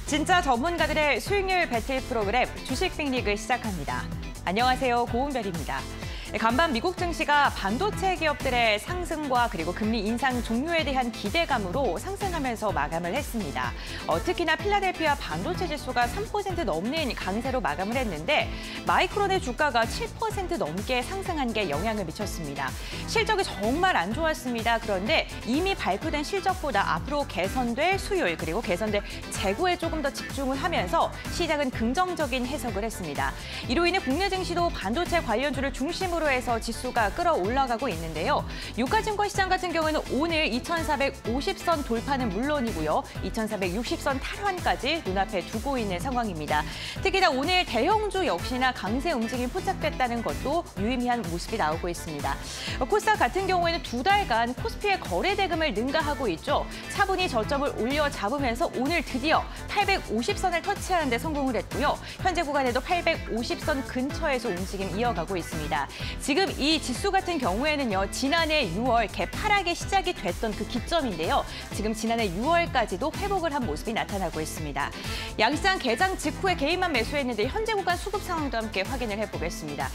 진짜 전문가들의 수익률 배틀 프로그램 주식 빅리그 시작합니다. 안녕하세요, 고은별입니다. 간밤 미국 증시가 반도체 기업들의 상승과 그리고 금리 인상 종료에 대한 기대감으로 상승하면서 마감을 했습니다. 특히나 필라델피아 반도체 지수가 3% 넘는 강세로 마감을 했는데 마이크론의 주가가 7% 넘게 상승한 게 영향을 미쳤습니다. 실적이 정말 안 좋았습니다. 그런데 이미 발표된 실적보다 앞으로 개선될 수율 그리고 개선될 재고에 조금 더 집중을 하면서 시장은 긍정적인 해석을 했습니다. 이로 인해 국내 증시도 반도체 관련주를 중심으로 해서 지수가 끌어올라가고 있는데요. 유가증권 시장 같은 경우에는 오늘 2,450선 돌파는 물론이고요. 2,460선 탈환까지 눈앞에 두고 있는 상황입니다. 특히나 오늘 대형주 역시나 강세 움직임이 포착됐다는 것도 유의미한 모습이 나오고 있습니다. 코스닥 같은 경우에는 두 달간 코스피의 거래 대금을 능가하고 있죠. 차분히 저점을 올려 잡으면서 오늘 드디어 850선을 터치하는 데 성공을 했고요. 현재 구간에도 850선 근처에서 움직임 이어가고 있습니다. 지금 이 지수 같은 경우에는요, 지난해 6월 개파락의 시작이 됐던 그 기점인데요. 지금 지난해 6월까지도 회복을 한 모습이 나타나고 있습니다. 양시장 개장 직후에 개인만 매수했는데 현재 구간 수급 상황도 함께 확인을 해보겠습니다.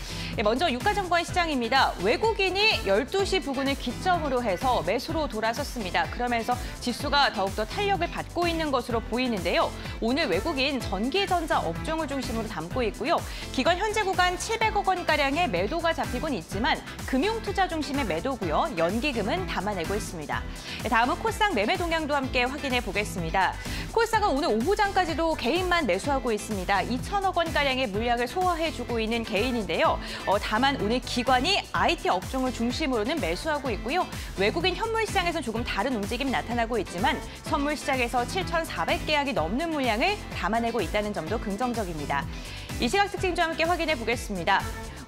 먼저 유가증권 시장입니다. 외국인이 12시 부근을 기점으로 해서 매수로 돌아섰습니다. 그러면서 지수가 더욱더 탄력을 받고 있는 것으로 보이는데요. 오늘 외국인 전기전자 업종을 중심으로 담고 있고요. 기관 현재 구간 700억 원가량의 매도가 잡히곤 있지만 금융투자 중심의 매도고요. 연기금은 담아내고 있습니다. 다음은 코스닥 매매 동향도 함께 확인해 보겠습니다. 코스닥은 오늘 오후장까지도 개인만 매수하고 있습니다. 2천억 원가량의 물량을 소화해주고 있는 개인인데요. 다만 오늘 기관이 IT 업종을 중심으로는 매수하고 있고요. 외국인 현물 시장에서는 조금 다른 움직임이 나타나고 있지만 선물 시장에서 7,400계약이 넘는 물량을 담아내고 있다는 점도 긍정적입니다. 이 시각 특징도 함께 확인해 보겠습니다.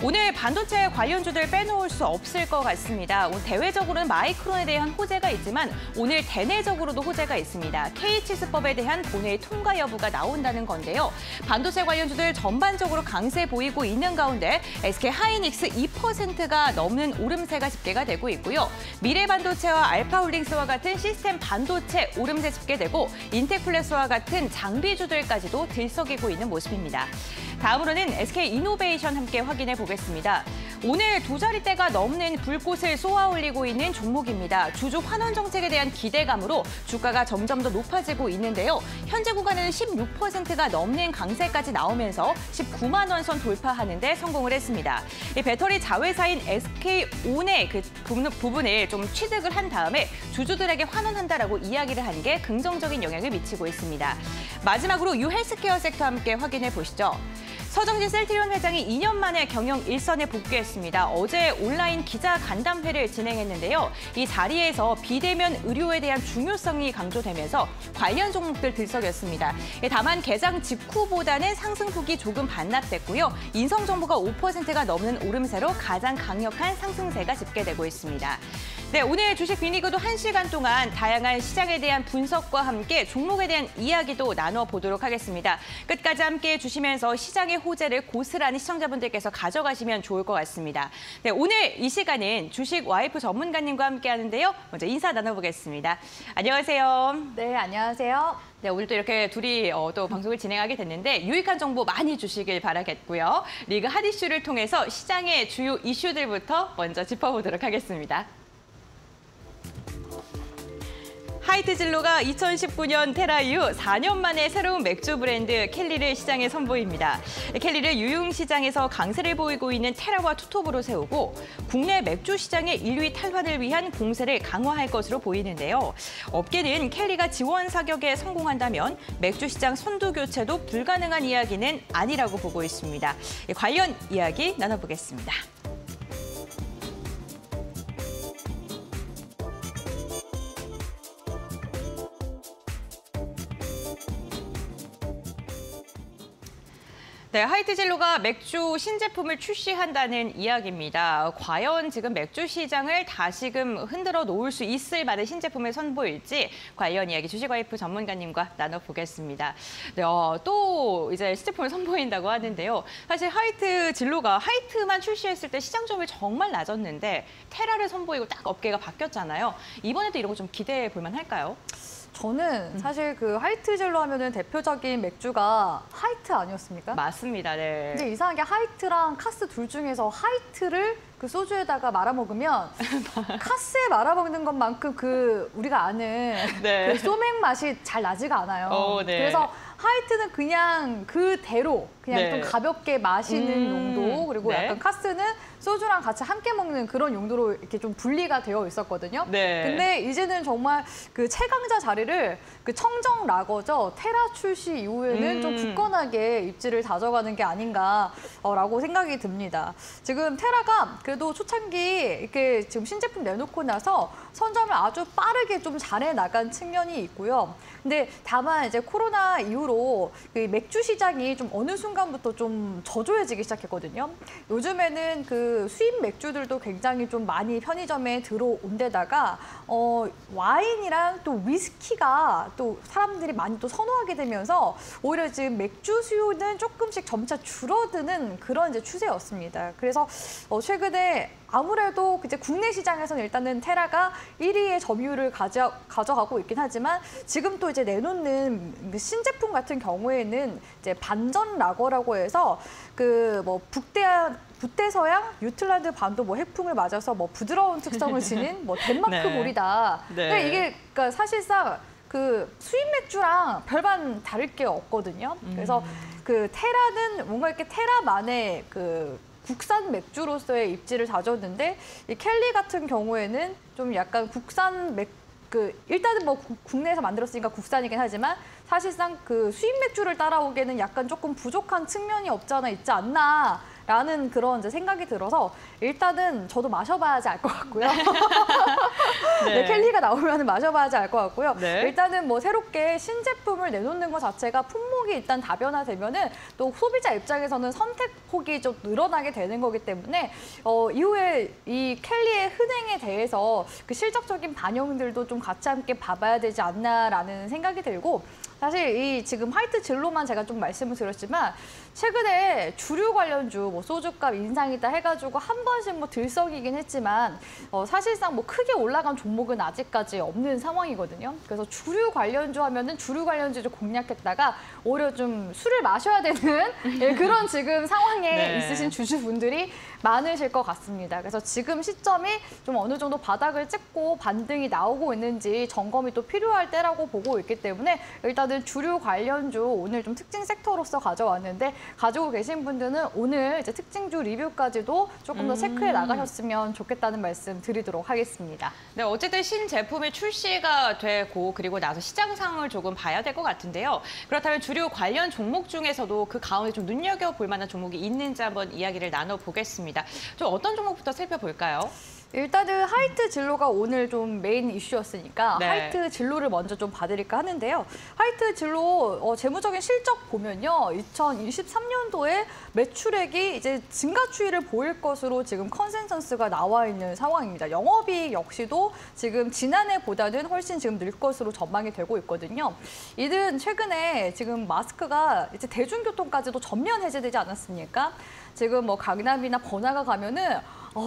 오늘 반도체 관련주들 빼놓을 수 없을 것 같습니다. 오늘 대외적으로는 마이크론에 대한 호재가 있지만 오늘 대내적으로도 호재가 있습니다. K치수법에 대한 본회의 통과 여부가 나온다는 건데요. 반도체 관련주들 전반적으로 강세 보이고 있는 가운데 SK하이닉스 2%가 넘는 오름세가 집계가 되고 있고요. 미래반도체와 알파홀딩스와 같은 시스템 반도체 오름세 집계되고 인텍플렉스와 같은 장비주들까지도 들썩이고 있는 모습입니다. 다음으로는 SK이노베이션 함께 확인해 보겠습니다. 오늘 두 자릿대가 넘는 불꽃을 쏘아올리고 있는 종목입니다. 주주 환원 정책에 대한 기대감으로 주가가 점점 더 높아지고 있는데요. 현재 구간에는 16%가 넘는 강세까지 나오면서 19만 원 선 돌파하는 데 성공을 했습니다. 이 배터리 자회사인 SK온의 그 부분을 좀 취득을 한 다음에 주주들에게 환원한다라고 이야기를 한 게 긍정적인 영향을 미치고 있습니다. 마지막으로 유헬스케어 섹터 함께 확인해 보시죠. 서정진 셀트리온 회장이 2년 만에 경영 일선에 복귀했습니다. 어제 온라인 기자 간담회를 진행했는데요. 이 자리에서 비대면 의료에 대한 중요성이 강조되면서 관련 종목들 들썩였습니다. 다만 개장 직후보다는 상승폭이 조금 반납됐고요. 인성 정보가 5%가 넘는 오름세로 가장 강력한 상승세가 집계되고 있습니다. 네, 오늘 주식 빅리그도 1시간 동안 다양한 시장에 대한 분석과 함께 종목에 대한 이야기도 나눠보도록 하겠습니다. 끝까지 함께해 주시면서 시장의 호재를 고스란히 시청자분들께서 가져가시면 좋을 것 같습니다. 네, 오늘 이 시간은 주식 와이프 전문가님과 함께 하는데요. 먼저 인사 나눠보겠습니다. 안녕하세요. 네, 안녕하세요. 네, 오늘 또 이렇게 둘이 또 방송을 진행하게 됐는데 유익한 정보 많이 주시길 바라겠고요. 리그 핫 이슈를 통해서 시장의 주요 이슈들부터 먼저 짚어보도록 하겠습니다. 하이트진로가 2019년 테라 이후 4년 만에 새로운 맥주 브랜드 켈리를 시장에 선보입니다. 켈리를 유흥 시장에서 강세를 보이고 있는 테라와 투톱으로 세우고 국내 맥주 시장의 1위 탈환을 위한 공세를 강화할 것으로 보이는데요. 업계는 켈리가 지원 사격에 성공한다면 맥주 시장 선두 교체도 불가능한 이야기는 아니라고 보고 있습니다. 관련 이야기 나눠보겠습니다. 네, 하이트진로가 맥주 신제품을 출시한다는 이야기입니다. 과연 지금 맥주 시장을 다시금 흔들어 놓을 수 있을 만한 신제품을 선보일지 관련 이야기 주식와이프 전문가님과 나눠보겠습니다. 네, 또 이제 신제품을 선보인다고 하는데요. 사실 하이트진로가 하이트만 출시했을 때 시장 점유율 정말 낮았는데 테라를 선보이고 딱 업계가 바뀌었잖아요. 이번에도 이런 거 좀 기대해 볼 만할까요? 저는 사실 그 하이트 젤로 하면은 대표적인 맥주가 하이트 아니었습니까? 맞습니다. 네. 근데 이상하게 하이트랑 카스 둘 중에서 하이트를 그 소주에다가 말아 먹으면 카스에 말아 먹는 것만큼 그 우리가 아는 네. 그 소맥 맛이 잘 나지가 않아요. 네. 그래서 하이트는 그냥 그대로 그냥 네. 좀 가볍게 마시는 용도, 그리고 네. 약간 카스는 소주랑 같이 함께 먹는 그런 용도로 이렇게 좀 분리가 되어 있었거든요. 네. 근데 이제는 정말 그 최강자 자리를 그 청정 라거죠. 테라 출시 이후에는 좀 굳건하게 입지를 다져가는 게 아닌가라고 생각이 듭니다. 지금 테라가 그래도 초창기 이렇게 지금 신제품 내놓고 나서 선점을 아주 빠르게 좀 잘해 나간 측면이 있고요. 근데 다만 이제 코로나 이후로 그 맥주 시장이 좀 어느 순간부터 좀 저조해지기 시작했거든요. 요즘에는 그 수입 맥주들도 굉장히 좀 많이 편의점에 들어온 데다가 와인이랑 또 위스키가 또 사람들이 많이 또 선호하게 되면서 오히려 지금 맥주 수요는 조금씩 점차 줄어드는 그런 이제 추세였습니다. 그래서 최근에 아무래도 이제 국내 시장에서는 일단은 테라가 1위의 점유율을 가져가고 있긴 하지만 지금 또 이제 내놓는 신제품 같은 경우에는 이제 반전 라거라고 해서 그 뭐 북대서양 유틀란드 반도 뭐 해풍을 맞아서 뭐 부드러운 특성을 지닌 뭐 덴마크 네. 몰이다. 네. 그러니까 이게 그러니까 사실상 그 수입 맥주랑 별반 다를 게 없거든요. 그래서 그 테라는 뭔가 이렇게 테라만의 그 국산 맥주로서의 입지를 다졌는데 이 켈리 같은 경우에는 좀 약간 국산 일단은 뭐 국내에서 만들었으니까 국산이긴 하지만 사실상 그 수입 맥주를 따라오기에는 약간 조금 부족한 측면이 없지 않아 있지 않나. 라는 그런 이제 생각이 들어서 일단은 저도 마셔봐야지 알 것 같고요. 네, 켈리가 나오면 마셔봐야지 알 것 같고요. 네. 일단은 뭐 새롭게 신제품을 내놓는 것 자체가 품목이 일단 다변화되면은 또 소비자 입장에서는 선택폭이 좀 늘어나게 되는 거기 때문에 이후에 이 켈리의 흔행에 대해서 그 실적적인 반영들도 좀 같이 함께 봐봐야 되지 않나라는 생각이 들고 사실 이 지금 화이트 진로만 제가 좀 말씀을 드렸지만 최근에 주류 관련주 뭐 소주값 인상이다 해가지고 한 번씩 뭐 들썩이긴 했지만 사실상 뭐 크게 올라간 종목은 아직까지 없는 상황이거든요. 그래서 주류 관련주 하면은 주류 관련주를 공략했다가 오히려 좀 술을 마셔야 되는 예, 그런 지금 상황에 네. 있으신 주주분들이 많으실 것 같습니다. 그래서 지금 시점이 좀 어느 정도 바닥을 찍고 반등이 나오고 있는지 점검이 또 필요할 때라고 보고 있기 때문에 일단은 주류 관련주 오늘 좀 특징 섹터로서 가져왔는데 가지고 계신 분들은 오늘 이제 특징주 리뷰까지도 조금 더 체크해 나가셨으면 좋겠다는 말씀 드리도록 하겠습니다. 네, 어쨌든 신제품이 출시가 되고 그리고 나서 시장 상황을 조금 봐야 될 것 같은데요. 그렇다면 주류 관련 종목 중에서도 그 가운데 좀 눈여겨볼 만한 종목이 있는지 한번 이야기를 나눠보겠습니다. 좀 어떤 종목부터 살펴볼까요? 일단은 하이트 진로가 오늘 좀 메인 이슈였으니까 네. 하이트 진로를 먼저 좀 봐드릴까 하는데요. 하이트 진로 재무적인 실적 보면요. 2023년도에 매출액이 이제 증가 추이를 보일 것으로 지금 컨센서스가 나와 있는 상황입니다. 영업이익 역시도 지금 지난해보다는 훨씬 지금 늘 것으로 전망이 되고 있거든요. 이는 최근에 지금 마스크가 이제 대중교통까지도 전면 해제되지 않았습니까? 지금 뭐 강남이나 번화가 가면은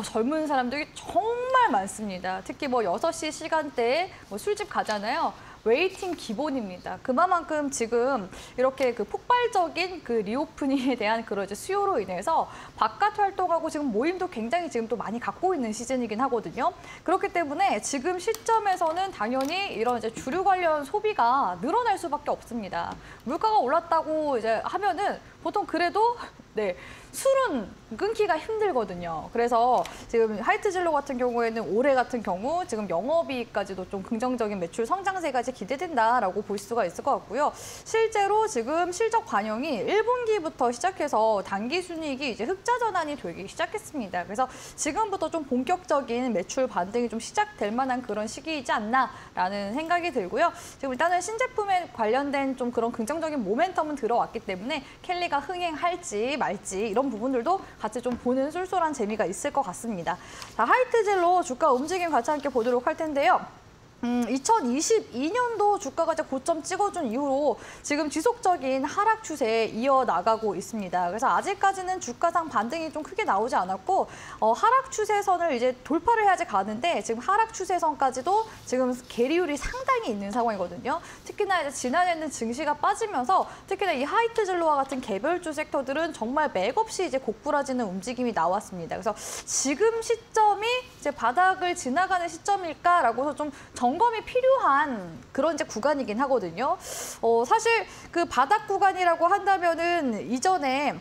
젊은 사람들이 정말 많습니다. 특히 뭐 6시 시간대에 뭐 술집 가잖아요. 웨이팅 기본입니다. 그만큼 지금 이렇게 그 폭발적인 그 리오프닝에 대한 그런 이제 수요로 인해서 바깥 활동하고 지금 모임도 굉장히 지금 또 많이 갖고 있는 시즌이긴 하거든요. 그렇기 때문에 지금 시점에서는 당연히 이런 이제 주류 관련 소비가 늘어날 수밖에 없습니다. 물가가 올랐다고 이제 하면은 보통 그래도 네, 술은 끊기가 힘들거든요. 그래서 지금 하이트 진로 같은 경우에는 올해 같은 경우 지금 영업이익까지도 좀 긍정적인 매출 성장세까지 기대된다라고 볼 수가 있을 것 같고요. 실제로 지금 실적 반영이 1분기부터 시작해서 단기 순이익이 이제 흑자 전환이 되기 시작했습니다. 그래서 지금부터 좀 본격적인 매출 반등이 좀 시작될 만한 그런 시기이지 않나라는 생각이 들고요. 지금 일단은 신제품에 관련된 좀 그런 긍정적인 모멘텀은 들어왔기 때문에 켈리가 흥행할지 말지 이런 부분들도 같이 좀 보는 쏠쏠한 재미가 있을 것 같습니다. 자, 하이트 진로 주가 움직임 같이 함께 보도록 할 텐데요. 2022년도 주가가 이제 고점 찍어준 이후로 지금 지속적인 하락 추세에 이어나가고 있습니다. 그래서 아직까지는 주가상 반등이 좀 크게 나오지 않았고 하락 추세선을 이제 돌파를 해야지 가는데 지금 하락 추세선까지도 지금 계리율이 상당히 있는 상황이거든요. 특히나 이제 지난해는 증시가 빠지면서 특히나 이 하이트 진로와 같은 개별주 섹터들은 정말 맥없이 이제 고꾸라지는 움직임이 나왔습니다. 그래서 지금 시점이 이제 바닥을 지나가는 시점일까라고 해서 좀 점검이 필요한 그런 이제 구간이긴 하거든요. 사실 그 바닥 구간이라고 한다면은 이전에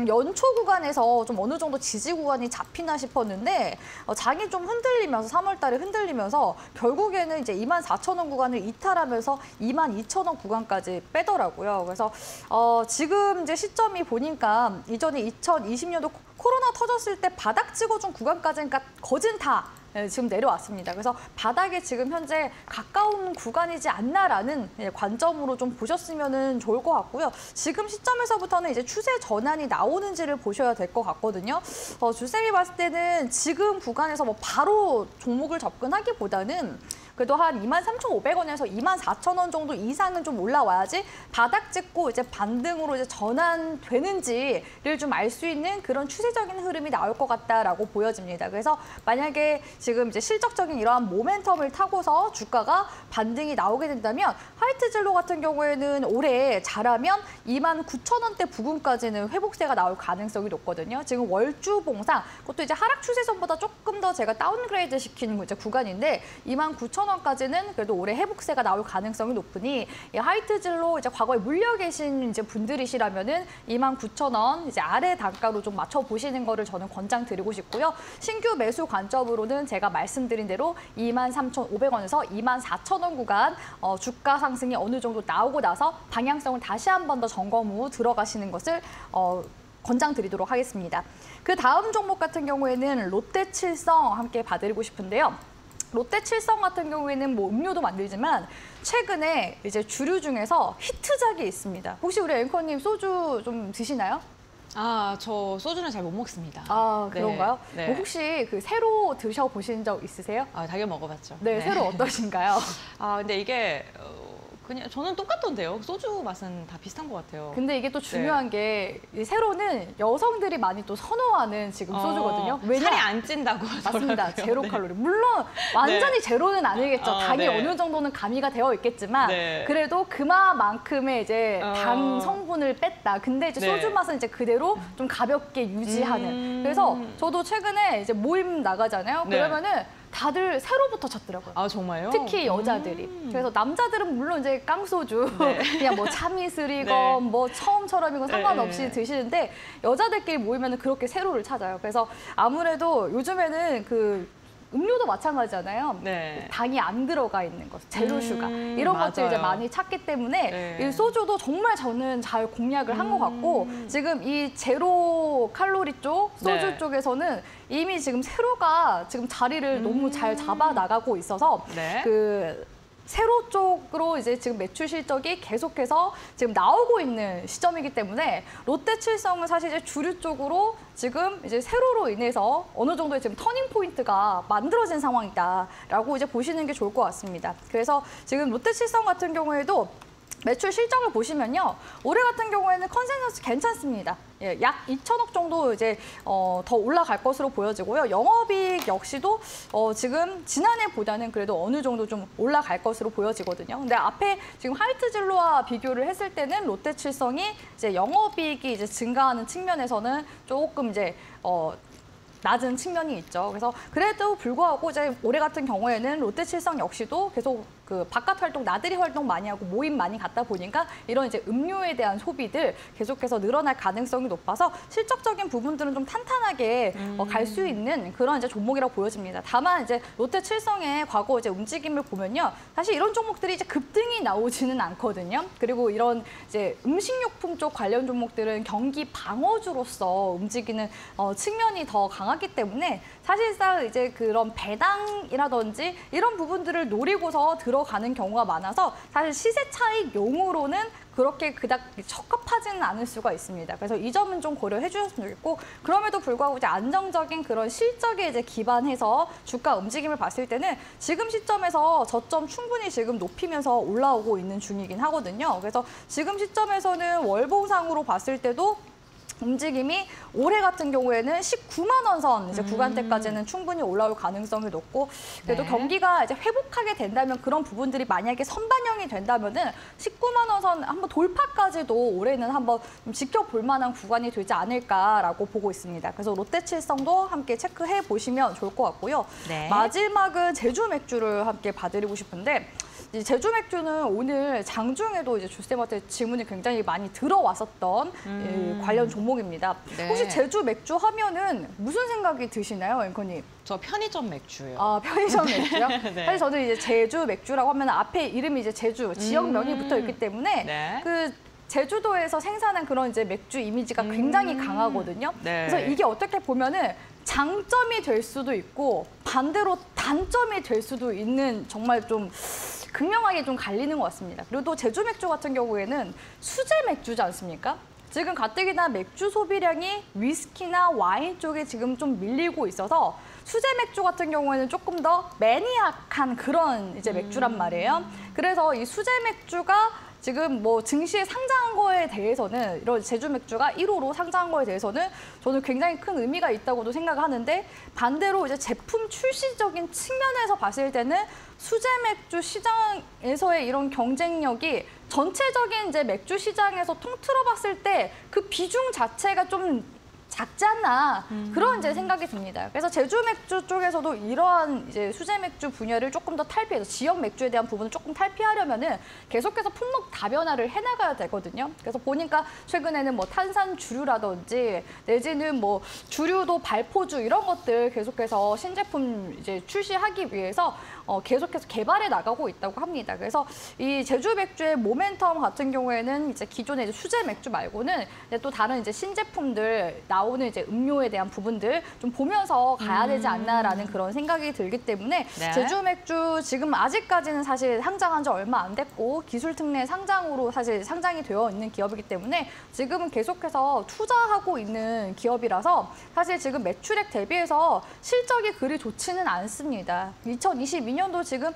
연초 구간에서 좀 어느 정도 지지 구간이 잡히나 싶었는데 장이 좀 흔들리면서 3월 달에 흔들리면서 결국에는 이제 24,000원 구간을 이탈하면서 22,000원 구간까지 빼더라고요. 그래서 지금 이제 시점이 보니까 이전에 2020년도 코로나 터졌을 때 바닥 찍어준 구간까지는 거진 다 지금 내려왔습니다. 그래서 바닥에 지금 현재 가까운 구간이지 않나라는 관점으로 좀 보셨으면 좋을 것 같고요. 지금 시점에서부터는 이제 추세 전환이 나오는지를 보셔야 될 것 같거든요. 주쌤이 봤을 때는 지금 구간에서 뭐 바로 종목을 접근하기보다는 그래도 한 23,500원에서 24,000원 정도 이상은 좀 올라와야지 바닥 찍고 이제 반등으로 이제 전환되는지를 좀 알 수 있는 그런 추세적인 흐름이 나올 것 같다라고 보여집니다. 그래서 만약에 지금 이제 실적적인 이러한 모멘텀을 타고서 주가가 반등이 나오게 된다면 화이트 진로 같은 경우에는 올해 잘하면 29,000원대 부근까지는 회복세가 나올 가능성이 높거든요. 지금 월주 봉상, 그것도 이제 하락 추세선보다 조금 더 제가 다운그레이드 시키는 이제 구간인데 29,000원까지는 그래도 올해 회복세가 나올 가능성이 높으니 이 하이트 진로 이제 과거에 물려 계신 이제 분들이시라면은 29,000원 이제 아래 단가로 좀 맞춰 보시는 거를 저는 권장드리고 싶고요. 신규 매수 관점으로는 제가 말씀드린 대로 23,500원에서 24,000원 구간 주가 상승이 어느 정도 나오고 나서 방향성을 다시 한 번 더 점검 후 들어가시는 것을 권장드리도록 하겠습니다. 그 다음 종목 같은 경우에는 롯데칠성 함께 봐드리고 싶은데요. 롯데칠성 같은 경우에는 뭐 음료도 만들지만 최근에 이제 주류 중에서 히트작이 있습니다. 혹시 우리 앵커님 소주 좀 드시나요? 저 소주는 잘 못 먹습니다. 그런가요? 네. 뭐 혹시 그 새로 드셔보신 적 있으세요? 당연히 먹어봤죠. 네, 새로 어떠신가요? 근데 이게 그냥 저는 똑같던데요. 소주 맛은 다 비슷한 것 같아요. 근데 이게 또 중요한 게 이 세로는 여성들이 많이 또 선호하는 지금 소주거든요. 살이 안 찐다고 하더라고요. 맞습니다. 제로 칼로리. 물론 완전히 제로는 아니겠죠. 당이 어느 정도는 가미가 되어 있겠지만 그래도 그만큼의 이제 당 성분을 뺐다. 근데 이제 소주 맛은 이제 그대로 좀 가볍게 유지하는. 그래서 저도 최근에 이제 모임 나가잖아요. 그러면은 다들 새로부터 찾더라고요. 정말요? 특히 여자들이. 그래서 남자들은 물론 이제 깡소주, 그냥 뭐 참이슬이건 뭐 처음처럼이건 상관없이 드시는데 여자들끼리 모이면 그렇게 새로를 찾아요. 그래서 아무래도 요즘에는 그 음료도 마찬가지잖아요. 당이 안 들어가 있는 것, 제로 슈가 이런 것들 이제 많이 찾기 때문에 이 소주도 정말 저는 잘 공략을 한 것 같고 지금 이 제로 칼로리 쪽 소주 쪽에서는 이미 지금 세로가 지금 자리를 너무 잘 잡아 나가고 있어서 그 세로 쪽으로 이제 지금 매출 실적이 계속해서 지금 나오고 있는 시점이기 때문에 롯데칠성은 사실 이제 주류 쪽으로 지금 이제 세로로 인해서 어느 정도의 지금 터닝 포인트가 만들어진 상황이다라고 이제 보시는 게 좋을 것 같습니다. 그래서 지금 롯데칠성 같은 경우에도 매출 실적을 보시면요. 올해 같은 경우에는 컨센서스 괜찮습니다. 약 2천억 정도 이제 더 올라갈 것으로 보여지고요. 영업이익 역시도 지금 지난해보다는 그래도 어느 정도 좀 올라갈 것으로 보여지거든요. 근데 앞에 지금 하이트 진로와 비교를 했을 때는 롯데칠성이 이제 영업이익이 이제 증가하는 측면에서는 조금 이제 낮은 측면이 있죠. 그래서 그래도 불구하고 이제 올해 같은 경우에는 롯데칠성 역시도 계속 그 바깥 활동, 나들이 활동 많이 하고 모임 많이 갔다 보니까 이런 이제 음료에 대한 소비들 계속해서 늘어날 가능성이 높아서 실적적인 부분들은 좀 탄탄하게 갈 수 있는 그런 이제 종목이라고 보여집니다. 다만 이제 롯데칠성의 과거 이제 움직임을 보면요, 사실 이런 종목들이 이제 급등이 나오지는 않거든요. 그리고 이런 이제 음식료품 쪽 관련 종목들은 경기 방어주로서 움직이는 측면이 더 강하기 때문에 사실상 이제 그런 배당이라든지 이런 부분들을 노리고서 들어 들어가는 경우가 많아서 사실 시세 차익용으로는 그렇게 그닥 적합하지는 않을 수가 있습니다. 그래서 이 점은 좀 고려해 주셨으면 좋겠고, 그럼에도 불구하고 이제 안정적인 그런 실적에 이제 기반해서 주가 움직임을 봤을 때는 지금 시점에서 저점 충분히 지금 높이면서 올라오고 있는 중이긴 하거든요. 그래서 지금 시점에서는 월봉상으로 봤을 때도 움직임이 올해 같은 경우에는 19만 원 선 이제 구간대까지는 충분히 올라올 가능성이 높고, 그래도 네. 경기가 이제 회복하게 된다면 그런 부분들이 만약에 선반영이 된다면은 19만 원 선 한번 돌파까지도 올해는 한번 좀 지켜볼 만한 구간이 되지 않을까라고 보고 있습니다. 그래서 롯데칠성도 함께 체크해 보시면 좋을 것 같고요. 네. 마지막은 제주 맥주를 함께 봐드리고 싶은데, 이 제주 맥주는 오늘 장중에도 이제 주쌤한테 질문이 굉장히 많이 들어왔었던 관련 종목입니다. 네. 혹시 제주 맥주 하면은 무슨 생각이 드시나요, 앵커님? 저 편의점 맥주요. 아, 편의점 맥주요? 네. 사실 저도 이제 제주 맥주라고 하면 앞에 이름이 이제 제주 지역명이 붙어 있기 때문에 네. 그 제주도에서 생산한 그런 이제 맥주 이미지가 굉장히 강하거든요. 네. 그래서 이게 어떻게 보면은 장점이 될 수도 있고 반대로 단점이 될 수도 있는 정말 좀 극명하게 좀 갈리는 것 같습니다. 그리고 또 제주 맥주 같은 경우에는 수제 맥주지 않습니까? 지금 가뜩이나 맥주 소비량이 위스키나 와인 쪽에 지금 좀 밀리고 있어서 수제 맥주 같은 경우에는 조금 더 매니악한 그런 이제 맥주란 말이에요. 그래서 이 수제 맥주가 지금 뭐 증시에 상장한 거에 대해서는, 이런 제주 맥주가 1호로 상장한 거에 대해서는 저는 굉장히 큰 의미가 있다고도 생각하는데, 반대로 이제 제품 출시적인 측면에서 봤을 때는 수제 맥주 시장에서의 이런 경쟁력이 전체적인 이제 맥주 시장에서 통틀어 봤을 때 그 비중 자체가 좀 작지 않나, 그런 이제 생각이 듭니다. 그래서 제주 맥주 쪽에서도 이러한 이제 수제 맥주 분야를 조금 더 탈피해서 지역 맥주에 대한 부분을 조금 탈피하려면은 계속해서 품목 다변화를 해나가야 되거든요. 그래서 보니까 최근에는 뭐 탄산 주류라든지 내지는 뭐 주류도 발포주 이런 것들 계속해서 신제품 이제 출시하기 위해서 계속해서 개발해 나가고 있다고 합니다. 그래서 이 제주 맥주의 모멘텀 같은 경우에는 이제 기존의 이제 수제 맥주 말고는 이제 또 다른 이제 신제품들 나오는 이제 음료에 대한 부분들 좀 보면서 가야 되지 않나라는 그런 생각이 들기 때문에 네. 제주 맥주 지금 아직까지는 사실 상장한 지 얼마 안 됐고 기술 특례 상장으로 사실 상장이 되어 있는 기업이기 때문에 지금은 계속해서 투자하고 있는 기업이라서 사실 지금 매출액 대비해서 실적이 그리 좋지는 않습니다. 2022년도 지금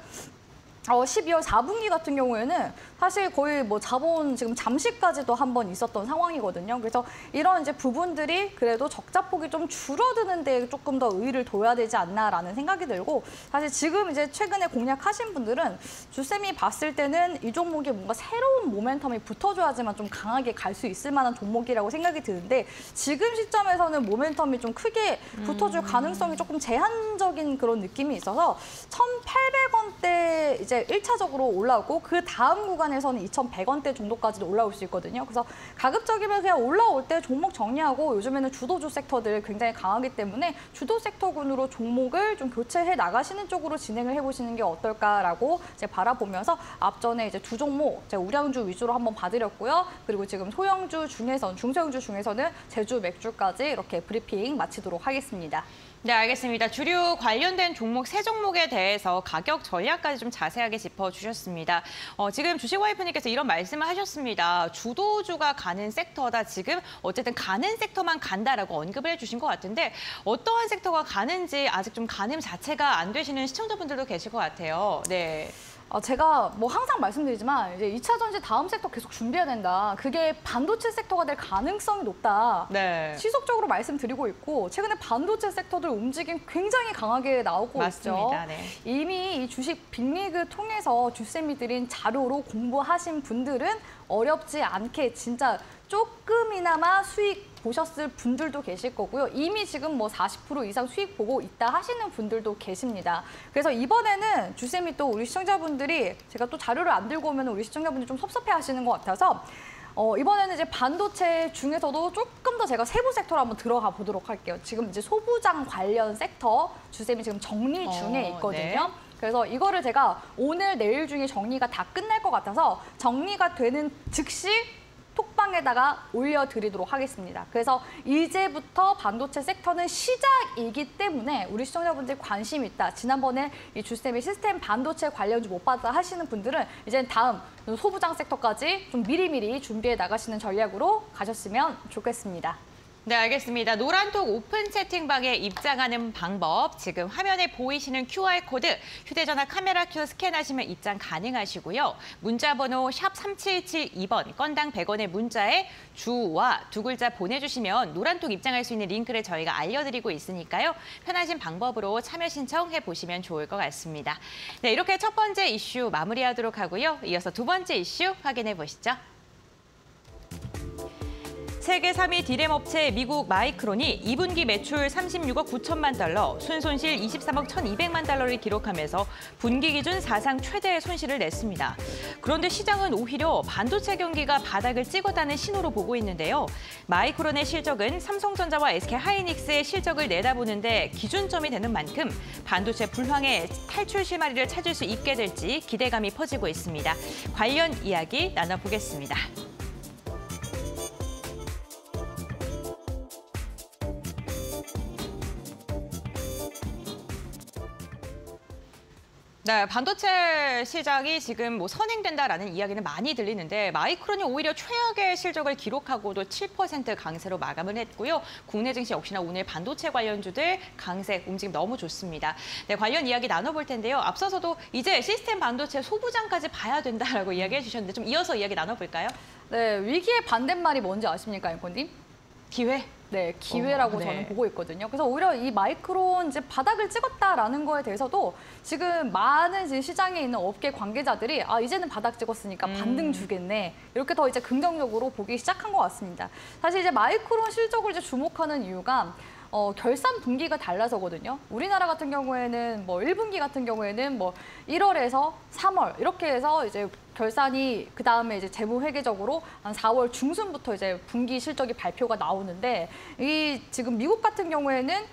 12월 4분기 같은 경우에는 사실 거의 뭐 자본 지금 잠시까지도 한번 있었던 상황이거든요. 그래서 이런 이제 부분들이 그래도 적자폭이 좀 줄어드는 데 조금 더 의의를 둬야 되지 않나라는 생각이 들고, 사실 지금 이제 최근에 공략하신 분들은 주쌤이 봤을 때는 이 종목이 뭔가 새로운 모멘텀이 붙어줘야지만 좀 강하게 갈 수 있을 만한 종목이라고 생각이 드는데, 지금 시점에서는 모멘텀이 좀 크게 붙어줄 가능성이 조금 제한적인 그런 느낌이 있어서 1,800원대 이제 1차적으로 올라오고 그 다음 구간에서는 2,100원대 정도까지도 올라올 수 있거든요. 그래서 가급적이면 그냥 올라올 때 종목 정리하고, 요즘에는 주도주 섹터들 굉장히 강하기 때문에 주도 섹터군으로 종목을 좀 교체해 나가시는 쪽으로 진행을 해보시는 게 어떨까라고 이제 바라보면서 앞전에 이제 두 종목 제가 우량주 위주로 한번 봐드렸고요. 그리고 지금 소형주 중에서는 중소형주 중에서는 제주 맥주까지 이렇게 브리핑 마치도록 하겠습니다. 네, 알겠습니다. 주류 관련된 종목 세 종목에 대해서 가격 전략까지 좀 자세하게 짚어주셨습니다. 지금 주식와이프님께서 이런 말씀을 하셨습니다. 주도주가 가는 섹터다. 지금 어쨌든 가는 섹터만 간다라고 언급을 해주신 것 같은데, 어떠한 섹터가 가는지 아직 좀 가늠 자체가 안 되시는 시청자분들도 계실 것 같아요. 네. 제가 뭐 항상 말씀드리지만 이제 2차 전지 다음 섹터 계속 준비해야 된다. 그게 반도체 섹터가 될 가능성이 높다. 네. 지속적으로 말씀드리고 있고, 최근에 반도체 섹터들 움직임 굉장히 강하게 나오고 맞습니다. 있죠. 네. 이미 이 주식 빅리그 통해서 주쌤이 드린 자료로 공부하신 분들은 어렵지 않게 진짜 조금이나마 수익 보셨을 분들도 계실 거고요. 이미 지금 뭐 40% 이상 수익 보고 있다 하시는 분들도 계십니다. 그래서 이번에는 주쌤이 또 우리 시청자분들이, 제가 또 자료를 안 들고 오면 우리 시청자분들이 좀 섭섭해 하시는 것 같아서 이번에는 이제 반도체 중에서도 조금 더 제가 세부 섹터로 한번 들어가 보도록 할게요. 지금 이제 소부장 관련 섹터 주쌤이 지금 정리 중에 있거든요. 네. 그래서 이거를 제가 오늘 내일 중에 정리가 다 끝날 것 같아서 정리가 되는 즉시 톡방 후방에다가 올려드리도록 하겠습니다. 그래서 이제부터 반도체 섹터는 시작이기 때문에 우리 시청자분들이 관심이 있다. 지난번에 이 주쌤이 시스템 반도체 관련주 못 받아 하시는 분들은 이제 다음 소부장 섹터까지 좀 미리미리 준비해 나가시는 전략으로 가셨으면 좋겠습니다. 네, 알겠습니다. 노란톡 오픈 채팅방에 입장하는 방법, 지금 화면에 보이시는 QR코드, 휴대전화 카메라 켜 스캔하시면 입장 가능하시고요. 문자번호 샵 3772번, 건당 100원의 문자에 주와 두 글자 보내주시면 노란톡 입장할 수 있는 링크를 저희가 알려드리고 있으니까요. 편하신 방법으로 참여 신청해 보시면 좋을 것 같습니다. 네, 이렇게 첫 번째 이슈 마무리하도록 하고요. 이어서 두 번째 이슈 확인해 보시죠. 세계 3위 디램 업체 미국 마이크론이 2분기 매출 36억 9천만 달러, 순손실 23억 1,200만 달러를 기록하면서 분기 기준 사상 최대의 손실을 냈습니다. 그런데 시장은 오히려 반도체 경기가 바닥을 찍었다는 신호로 보고 있는데요. 마이크론의 실적은 삼성전자와 SK하이닉스의 실적을 내다보는데 기준점이 되는 만큼 반도체 불황의 탈출 실마리를 찾을 수 있게 될지 기대감이 퍼지고 있습니다. 관련 이야기 나눠보겠습니다. 네, 반도체 시장이 지금 선행된다라는 이야기는 많이 들리는데 마이크론이 오히려 최악의 실적을 기록하고도 7% 강세로 마감을 했고요. 국내 증시 역시나 오늘 반도체 관련주들 강세 움직임 너무 좋습니다. 네, 관련 이야기 나눠볼 텐데요. 앞서서도 이제 시스템 반도체 소부장까지 봐야 된다라고 이야기해 주셨는데 좀 이어서 이야기 나눠볼까요? 네, 위기의 반대말이 뭔지 아십니까, 앵커님? 기회? 네, 기회라고 네. 저는 보고 있거든요. 그래서 오히려 이 마이크론 이제 바닥을 찍었다라는 거에 대해서도 지금 많은 지금 시장에 있는 업계 관계자들이 이제는 바닥 찍었으니까 반등 주겠네. 이렇게 더 이제 긍정적으로 보기 시작한 것 같습니다. 사실 이제 마이크론 실적을 이제 주목하는 이유가 결산 분기가 달라서거든요. 우리나라 같은 경우에는 1분기 같은 경우에는 1월에서 3월 이렇게 해서 이제 결산이 그다음에 이제 재무회계적으로 한 4월 중순부터 이제 분기 실적이 발표가 나오는데 이 지금 미국 같은 경우에는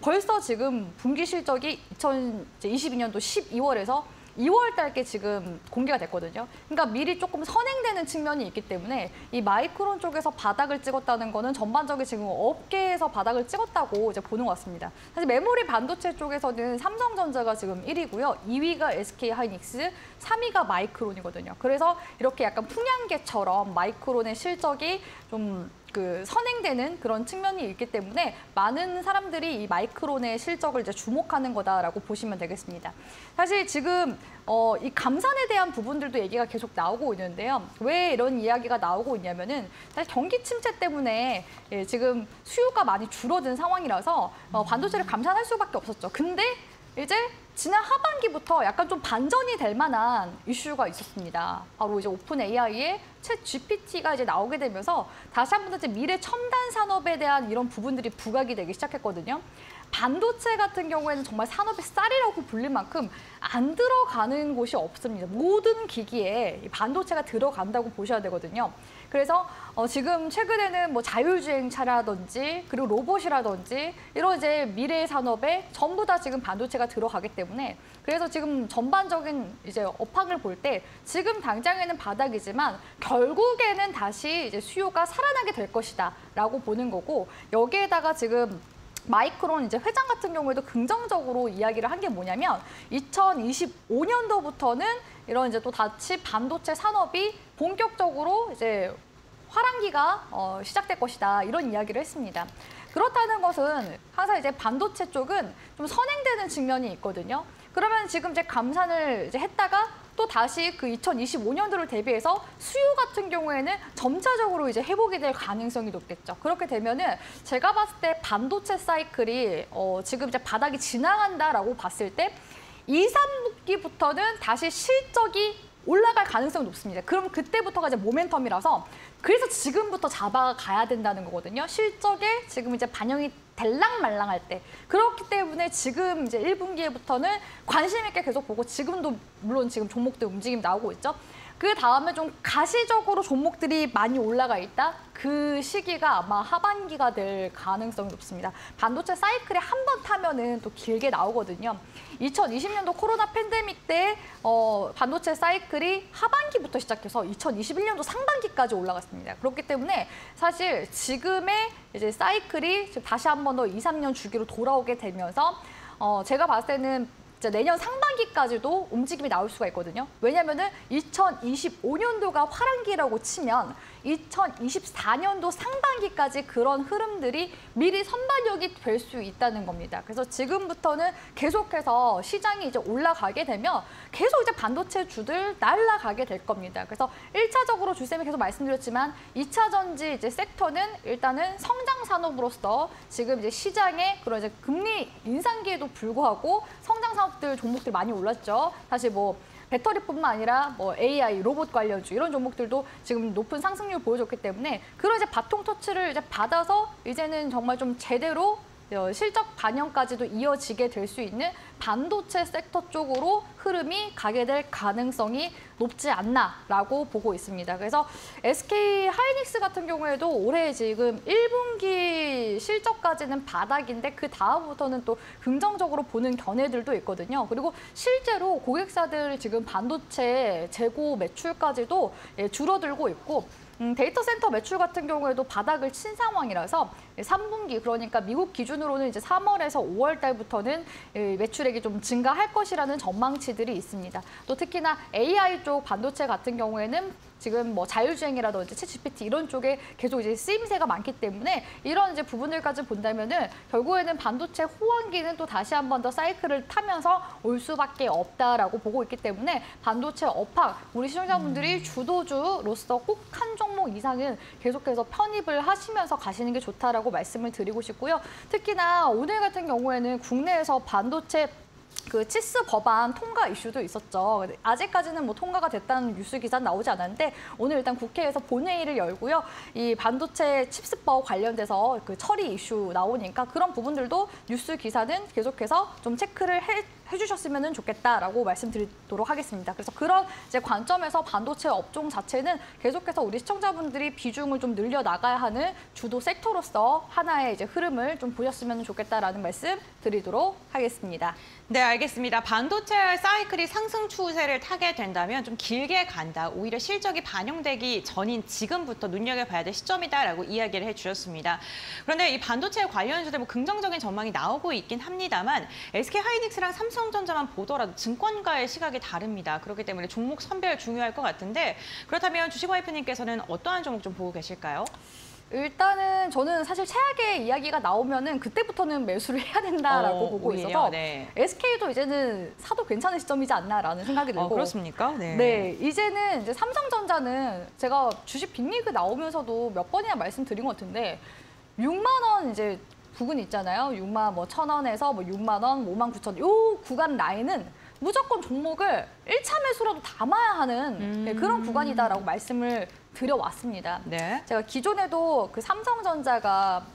벌써 지금 분기 실적이 2022년도 12월에서 2월 달께 지금 공개가 됐거든요. 그러니까 미리 조금 선행되는 측면이 있기 때문에 이 마이크론 쪽에서 바닥을 찍었다는 거는 전반적인 지금 업계에서 바닥을 찍었다고 이제 보는 것 같습니다. 사실 메모리 반도체 쪽에서는 삼성전자가 지금 1위고요. 2위가 SK하이닉스, 3위가 마이크론이거든요. 그래서 이렇게 약간 풍향계처럼 마이크론의 실적이 좀 선행되는 그런 측면이 있기 때문에 많은 사람들이 이 마이크론의 실적을 이제 주목하는 거다라고 보시면 되겠습니다. 사실 지금 이 감산에 대한 부분들도 얘기가 계속 나오고 있는데요. 왜 이런 이야기가 나오고 있냐면은 사실 경기 침체 때문에 지금 수요가 많이 줄어든 상황이라서 반도체를 감산할 수밖에 없었죠. 근데 이제 지난 하반기부터 약간 좀 반전이 될 만한 이슈가 있었습니다. 바로 이제 오픈 AI의 챗 GPT가 이제 나오게 되면서 다시 한번 이제 미래 첨단 산업에 대한 이런 부분들이 부각이 되기 시작했거든요. 반도체 같은 경우에는 정말 산업의 쌀이라고 불릴 만큼 안 들어가는 곳이 없습니다. 모든 기기에 반도체가 들어간다고 보셔야 되거든요. 그래서 지금 최근에는 자율주행차라든지 그리고 로봇이라든지 이런 이제 미래 산업에 전부 다 지금 반도체가 들어가기 때문에 그래서 지금 전반적인 이제 업황을 볼 때 지금 당장에는 바닥이지만 결국에는 다시 이제 수요가 살아나게 될 것이다라고 보는 거고 여기에다가 지금 마이크론 이제 회장 같은 경우에도 긍정적으로 이야기를 한 게 뭐냐면 2025년도부터는 이런 이제 또 다시 반도체 산업이 본격적으로 이제 화랑기가 시작될 것이다 이런 이야기를 했습니다. 그렇다는 것은 항상 이제 반도체 쪽은 좀 선행되는 측면이 있거든요. 그러면 지금 이제 감산을 이제 했다가 또 다시 그 2025년도를 대비해서 수요 같은 경우에는 점차적으로 이제 회복이 될 가능성이 높겠죠. 그렇게 되면은 제가 봤을 때 반도체 사이클이 지금 이제 바닥이 지나간다라고 봤을 때 2, 3분기부터는 다시 실적이 올라갈 가능성이 높습니다. 그럼 그때부터가 이제 모멘텀이라서 그래서 지금부터 잡아가야 된다는 거거든요. 실적에 지금 이제 반영이 될랑말랑할 때. 그렇기 때문에 지금 이제 1분기에부터는 관심 있게 계속 보고 지금도 물론 지금 종목들 움직임 나오고 있죠. 그 다음에 좀 가시적으로 종목들이 많이 올라가 있다? 그 시기가 아마 하반기가 될 가능성이 높습니다. 반도체 사이클에 한 번 타면은 또 길게 나오거든요. 2020년도 코로나 팬데믹 때 반도체 사이클이 하반기부터 시작해서 2021년도 상반기까지 올라갔습니다. 그렇기 때문에 사실 지금의 이제 사이클이 다시 한 번 더 2, 3년 주기로 돌아오게 되면서 제가 봤을 때는 내년 상반기까지도 움직임이 나올 수가 있거든요. 왜냐하면 2025년도가 화랑기라고 치면 2024년도 상반기까지 그런 흐름들이 미리 선반영이 될 수 있다는 겁니다. 그래서 지금부터는 계속해서 시장이 이제 올라가게 되면 계속 이제 반도체 주들 날아가게 될 겁니다. 그래서 1차적으로 주쌤이 계속 말씀드렸지만 2차 전지 이제 섹터는 일단은 성장 산업으로서 지금 이제 시장에 그런 이제 금리 인상기에도 불구하고 성장 산업들 종목들 많이 올랐죠. 사실 뭐 배터리뿐만 아니라 뭐 AI, 로봇 관련주 이런 종목들도 지금 높은 상승률 보여줬기 때문에 그런 이제 바통 터치를 이제 받아서 이제는 정말 좀 제대로 실적 반영까지도 이어지게 될 수 있는 반도체 섹터 쪽으로 흐름이 가게 될 가능성이 높지 않나라고 보고 있습니다. 그래서 SK 하이닉스 같은 경우에도 올해 지금 1분기 실적까지는 바닥인데 그 다음부터는 또 긍정적으로 보는 견해들도 있거든요. 그리고 실제로 고객사들 지금 반도체 재고 매출까지도 줄어들고 있고 데이터 센터 매출 같은 경우에도 바닥을 친 상황이라서 3분기 그러니까 미국 기준으로는 이제 3월에서 5월 달부터는 매출액이 좀 증가할 것이라는 전망치들이 있습니다. 또 특히나 AI 쪽 반도체 같은 경우에는 지금 뭐 자율주행이라든지 챗GPT 이런 쪽에 계속 이제 쓰임새가 많기 때문에 이런 이제 부분들까지 본다면은 결국에는 반도체 호황기는 또 다시 한 번 더 사이클을 타면서 올 수밖에 없다라고 보고 있기 때문에 반도체 업황 우리 시청자분들이 주도주로서 꼭 한 종목 이상은 계속해서 편입을 하시면서 가시는 게 좋다라고 말씀을 드리고 싶고요. 특히나 오늘 같은 경우에는 국내에서 반도체 그 치스 법안 통과 이슈도 있었죠. 아직까지는 뭐 통과가 됐다는 뉴스 기사 나오지 않았는데 오늘 일단 국회에서 본회의를 열고요. 이 반도체 칩스법 관련돼서 그 처리 이슈 나오니까 그런 부분들도 뉴스 기사는 계속해서 좀 체크를 해주셨으면 좋겠다라고 말씀드리도록 하겠습니다. 그래서 그런 이제 관점에서 반도체 업종 자체는 계속해서 우리 시청자분들이 비중을 좀 늘려 나가야 하는 주도 섹터로서 하나의 이제 흐름을 좀 보셨으면 좋겠다라는 말씀 드리도록 하겠습니다. 네, 알겠습니다. 반도체 사이클이 상승 추세를 타게 된다면 좀 길게 간다. 오히려 실적이 반영되기 전인 지금부터 눈여겨봐야 될 시점이다라고 이야기를 해주셨습니다. 그런데 이 반도체 관련주들 뭐 긍정적인 전망이 나오고 있긴 합니다만 SK 하이닉스랑 삼성전자만 보더라도 증권가의 시각이 다릅니다. 그렇기 때문에 종목 선별 중요할 것 같은데 그렇다면 주식와이프님께서는 어떠한 종목 좀 보고 계실까요? 일단은 저는 사실 최악의 이야기가 나오면은 그때부터는 매수를 해야 된다라고 보고 오히려, 있어서 네. SK도 이제는 사도 괜찮은 시점이지 않나라는 생각이 들고 그렇습니까? 네. 네, 이제는 이제 삼성전자는 제가 주식 빅리그 나오면서도 몇 번이나 말씀드린 것 같은데 6만 원 이제 부근 있잖아요. 6만 뭐 1,000원에서 뭐 6만 원, 5만 9천 요 구간 라인은 무조건 종목을 1차 매수라도 담아야 하는 그런 구간이다라고 말씀을 드려왔습니다. 네. 제가 기존에도 그 삼성전자가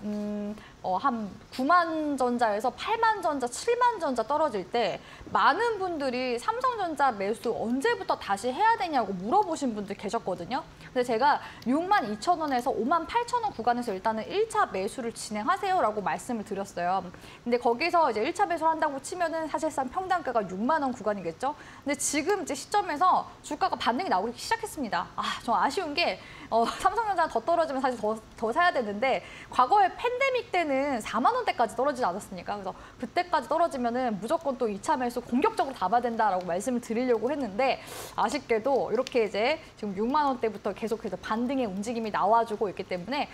한 9만 전자에서 8만 전자, 7만 전자 떨어질 때 많은 분들이 삼성전자 매수 언제부터 다시 해야 되냐고 물어보신 분들 계셨거든요. 근데 제가 6만 2천 원에서 5만 8천 원 구간에서 일단은 1차 매수를 진행하세요라고 말씀을 드렸어요. 근데 거기서 이제 1차 매수를 한다고 치면은 사실상 평단가가 6만 원 구간이겠죠. 근데 지금 이제 시점에서 주가가 반등이 나오기 시작했습니다. 좀 아쉬운 게 삼성전자는 더 떨어지면 사실 더 사야 되는데 과거에 팬데믹 때는 4만 원대까지 떨어지지 않았습니까? 그래서 그때까지 떨어지면은 무조건 또 2차 매수 공격적으로 담아야 된다라고 말씀을 드리려고 했는데 아쉽게도 이렇게 이제 지금 6만 원대부터 계속해서 반등의 움직임이 나와주고 있기 때문에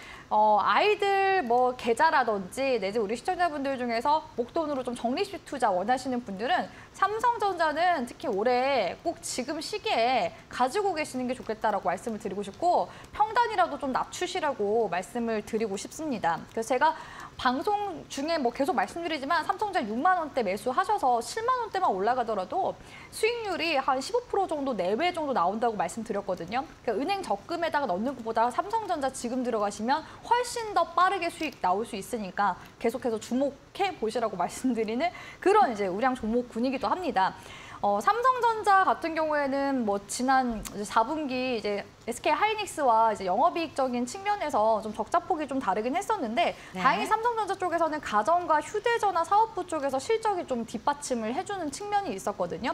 아이들 뭐 계좌라든지 내지 우리 시청자분들 중에서 목돈으로 좀 적립식 투자 원하시는 분들은 삼성전자는 특히 올해 꼭 지금 시기에 가지고 계시는 게 좋겠다라고 말씀을 드리고 싶고 평단이라도 좀 낮추시라고 말씀을 드리고 싶습니다. 그래서 제가 방송 중에 뭐 계속 말씀드리지만 삼성전자 6만 원대 매수하셔서 7만 원대만 올라가더라도 수익률이 한 15% 정도 내외 정도 나온다고 말씀드렸거든요. 그러니까 은행 적금에다가 넣는 것보다 삼성전자 지금 들어가시면 훨씬 더 빠르게 수익 나올 수 있으니까 계속해서 주목해 보시라고 말씀드리는 그런 이제 우량 종목 분위기도 합니다. 삼성전자 같은 경우에는 뭐 지난 4분기 이제 SK 하이닉스와 이제 영업이익적인 측면에서 좀 적자폭이 좀 다르긴 했었는데 네. 다행히 삼성전자 쪽에서는 가전과 휴대전화 사업부 쪽에서 실적이 좀 뒷받침을 해주는 측면이 있었거든요.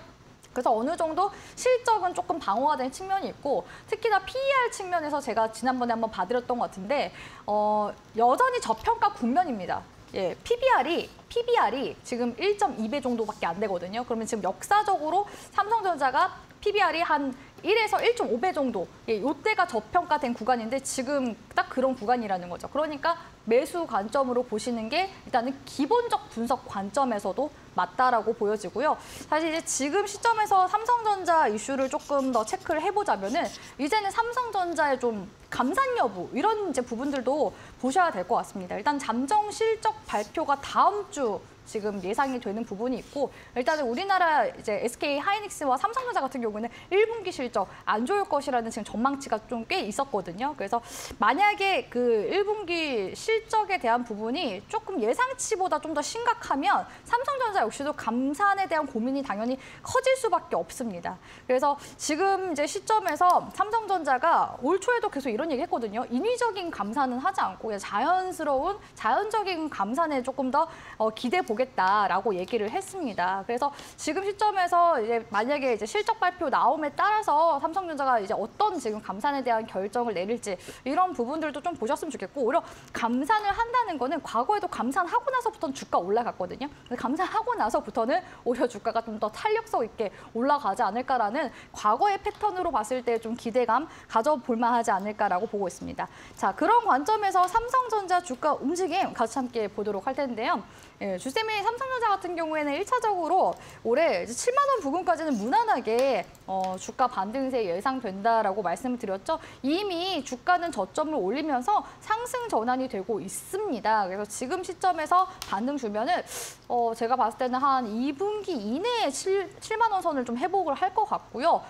그래서 어느 정도 실적은 조금 방어가 된 측면이 있고 특히나 PER 측면에서 제가 지난번에 한번 봐드렸던 것 같은데 여전히 저평가 국면입니다. 예, PBR이 지금 1.2배 정도밖에 안 되거든요. 그러면 지금 역사적으로 삼성전자가 PBR이 한 1에서 1.5배 정도, 이때가 저평가된 구간인데 지금 딱 그런 구간이라는 거죠. 그러니까 매수 관점으로 보시는 게 일단은 기본적 분석 관점에서도 맞다라고 보여지고요. 사실 이제 지금 시점에서 삼성전자 이슈를 조금 더 체크를 해보자면은 이제는 삼성전자의 좀 감산 여부 이런 이제 부분들도 보셔야 될 것 같습니다. 일단 잠정 실적 발표가 다음 주 지금 예상이 되는 부분이 있고 일단은 우리나라 이제 SK 하이닉스와 삼성전자 같은 경우는 1분기 실적 안 좋을 것이라는 지금 전망치가 좀 꽤 있었거든요. 그래서 만약에 그 1분기 실적에 대한 부분이 조금 예상치보다 좀 더 심각하면 삼성전자 역시도 감산에 대한 고민이 당연히 커질 수밖에 없습니다. 그래서 지금 이제 시점에서 삼성전자가 올 초에도 계속 이런 얘기 했거든요. 인위적인 감산은 하지 않고 그냥 자연적인 감산에 조금 더 기대 보겠다라고 얘기를 했습니다. 그래서 지금 시점에서 이제 만약에 이제 실적 발표 나옴에 따라서 삼성전자가 이제 어떤 지금 감산에 대한 결정을 내릴지 이런 부분들도 좀 보셨으면 좋겠고 오히려 감산을 한다는 거는 과거에도 감산하고 나서부터는 주가 올라갔거든요. 근데 감산하고 나서부터는 오히려 주가가 좀 더 탄력성 있게 올라가지 않을까라는 과거의 패턴으로 봤을 때 좀 기대감 가져볼 만하지 않을까라고 보고 있습니다. 자, 그런 관점에서 삼성전자 주가 움직임 같이 함께 보도록 할 텐데요. 예, 주쌤이 삼성전자 같은 경우에는 1차적으로 올해 7만 원 부근까지는 무난하게 주가 반등세 예상된다라고 말씀을 드렸죠. 이미 주가는 저점을 올리면서 상승 전환이 되고 있습니다. 그래서 지금 시점에서 반등 주면은 제가 봤을 때는 한 2분기 이내에 7만 원 선을 좀 회복을 할 것 같고요.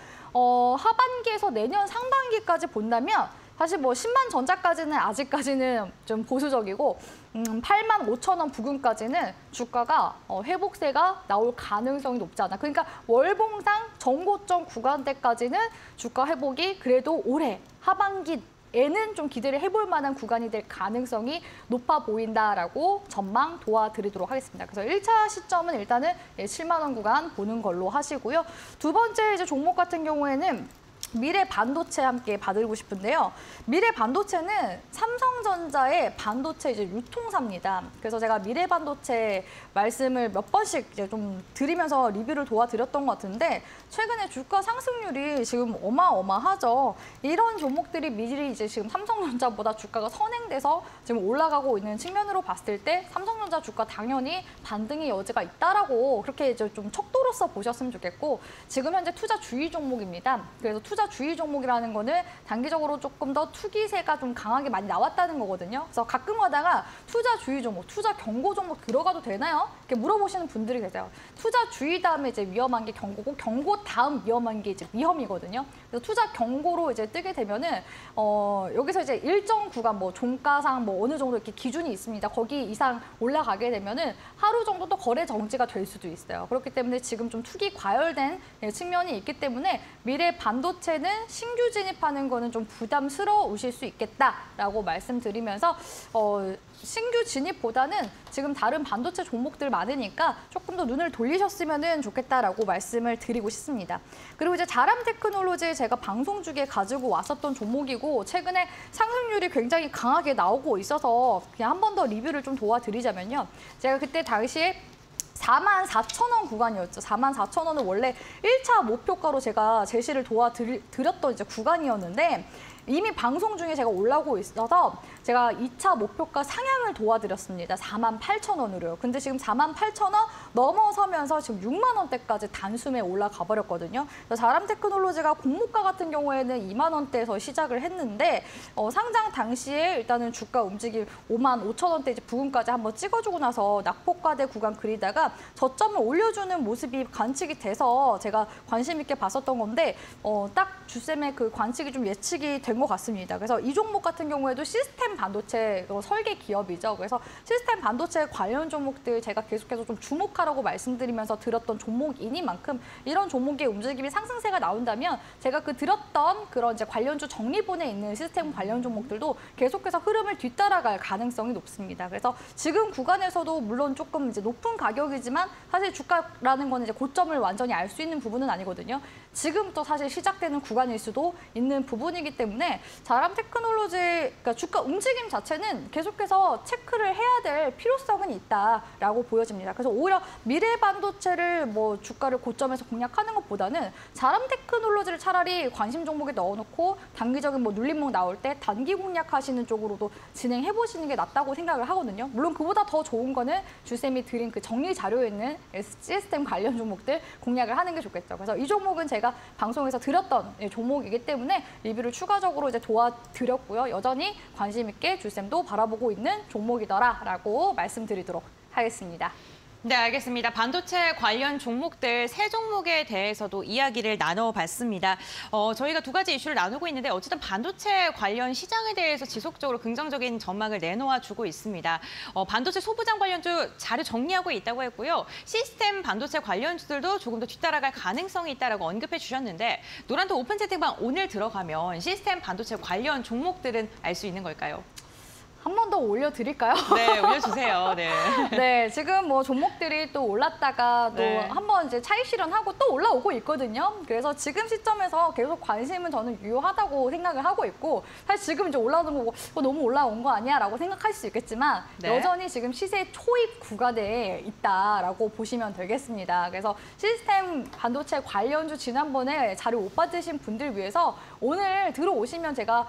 하반기에서 내년 상반기까지 본다면 사실 뭐 10만 전자까지는 아직까지는 좀 보수적이고 8만 5천 원 부근까지는 주가가 회복세가 나올 가능성이 높지 않아. 그러니까 월봉상 정고점 구간대까지는 주가 회복이 그래도 올해 하반기에는 좀 기대를 해볼 만한 구간이 될 가능성이 높아 보인다라고 전망 도와드리도록 하겠습니다. 그래서 1차 시점은 일단은 7만 원 구간 보는 걸로 하시고요. 두 번째 이제 종목 같은 경우에는 미래 반도체 함께 봐드리고 싶은데요. 미래 반도체는 삼성전자의 반도체 이제 유통사입니다. 그래서 제가 미래 반도체 말씀을 몇 번씩 이제 좀 드리면서 리뷰를 도와드렸던 것 같은데 최근에 주가 상승률이 지금 어마어마하죠. 이런 종목들이 미리 이제 지금 삼성전자보다 주가가 선행돼서 지금 올라가고 있는 측면으로 봤을 때 삼성전자 주가 당연히 반등의 여지가 있다라고 그렇게 이제 좀 척도로서 보셨으면 좋겠고 지금 현재 투자 주의 종목입니다. 그래서 투자 주의 종목이라는 거는 단기적으로 조금 더 투기세가 좀 강하게 많이 나왔다는 거거든요. 그래서 가끔 하다가 투자 주의 종목, 투자 경고 종목 들어가도 되나요? 이렇게 물어보시는 분들이 계세요. 투자 주의 다음에 이제 위험한 게 경고고 경고 다음 위험한 게 이제 위험이거든요. 그래서 투자 경고로 이제 뜨게 되면은 여기서 이제 일정 구간 뭐 종가상 뭐 어느 정도 이렇게 기준이 있습니다. 거기 이상 올라가게 되면은 하루 정도 또 거래 정지가 될 수도 있어요. 그렇기 때문에 지금 좀 투기 과열된 측면이 있기 때문에 미래 반도체는 신규 진입하는 거는 좀 부담스러우실 수 있겠다라고 말씀드리면서 신규 진입보다는 지금 다른 반도체 종목들 많으니까 조금 더 눈을 돌리셨으면 좋겠다라고 말씀을 드리고 싶습니다. 그리고 이제 자람 테크놀로지 제가 방송 중에 가지고 왔었던 종목이고 최근에 상승률이 굉장히 강하게 나오고 있어서 그냥 한 번 더 리뷰를 좀 도와드리자면요. 제가 그때 당시에 44,000원 구간이었죠. 44,000원은 원래 1차 목표가로 제가 제시를 도와드렸던 이제 구간이었는데 이미 방송 중에 제가 올라오고 있어서 제가 2차 목표가 상향을 도와드렸습니다. 48,000원으로요. 근데 지금 48,000원 넘어서면서 지금 6만 원대까지 단숨에 올라가 버렸거든요. 자람 테크놀로지가 공모가 같은 경우에는 2만 원대에서 시작을 했는데 상장 당시에 일단은 주가 움직임 5만 5천 원대 이제 부근까지 한번 찍어주고 나서 낙폭과대 구간 그리다가 저점을 올려주는 모습이 관측이 돼서 제가 관심 있게 봤었던 건데 딱 주쌤의 그 관측이 좀 예측이 된 된 것 같습니다. 그래서 이 종목 같은 경우에도 시스템 반도체 설계 기업이죠. 그래서 시스템 반도체 관련 종목들 제가 계속해서 좀 주목하라고 말씀드리면서 들었던 종목이니만큼 이런 종목의 움직임이 상승세가 나온다면 제가 들었던 그런 이제 관련주 정리본에 있는 시스템 관련 종목들도 계속해서 흐름을 뒤따라갈 가능성이 높습니다. 그래서 지금 구간에서도 물론 조금 이제 높은 가격이지만 사실 주가라는 거는 이제 고점을 완전히 알 수 있는 부분은 아니거든요. 지금부터 사실 시작되는 구간일 수도 있는 부분이기 때문에 자람 테크놀로지, 그러니까 주가 움직임 자체는 계속해서 체크를 해야 될 필요성은 있다라고 보여집니다. 그래서 오히려 미래 반도체를 뭐 주가를 고점에서 공략하는 것보다는 자람 테크놀로지를 차라리 관심 종목에 넣어놓고 단기적인 뭐 눌림목 나올 때 단기 공략하시는 쪽으로도 진행해 보시는 게 낫다고 생각을 하거든요. 물론 그보다 더 좋은 거는 주쌤이 드린 그 정리 자료에 있는 시스템 관련 종목들 공략을 하는 게 좋겠죠. 그래서 이 종목은 제가 방송에서 드렸던 종목이기 때문에 리뷰를 추가적으로 이제 도와드렸고요. 여전히 관심 있게 주쌤도 바라보고 있는 종목이더라라고 말씀드리도록 하겠습니다. 네, 알겠습니다. 반도체 관련 종목들 세 종목에 대해서도 이야기를 나눠봤습니다. 저희가 두 가지 이슈를 나누고 있는데 어쨌든 반도체 관련 시장에 대해서 지속적으로 긍정적인 전망을 내놓아주고 있습니다. 반도체 소부장 관련주 자료 정리하고 있다고 했고요. 시스템 반도체 관련주들도 조금 더 뒤따라갈 가능성이 있다라고 언급해 주셨는데 노란톡 오픈 채팅방 오늘 들어가면 시스템 반도체 관련 종목들은 알 수 있는 걸까요? 한 번 더 올려드릴까요? 네, 올려주세요. 네. 네, 지금 뭐 종목들이 또 올랐다가 또 네. 한 번 이제 차익 실현하고 또 올라오고 있거든요. 그래서 지금 시점에서 계속 관심은 저는 유효하다고 생각을 하고 있고 사실 지금 이제 올라오는 거고 너무 올라온 거 아니야라고 생각할 수 있겠지만 네. 여전히 지금 시세 초입 구간에 있다라고 보시면 되겠습니다. 그래서 시스템 반도체 관련주 지난번에 자료 못 받으신 분들 위해서 오늘 들어오시면 제가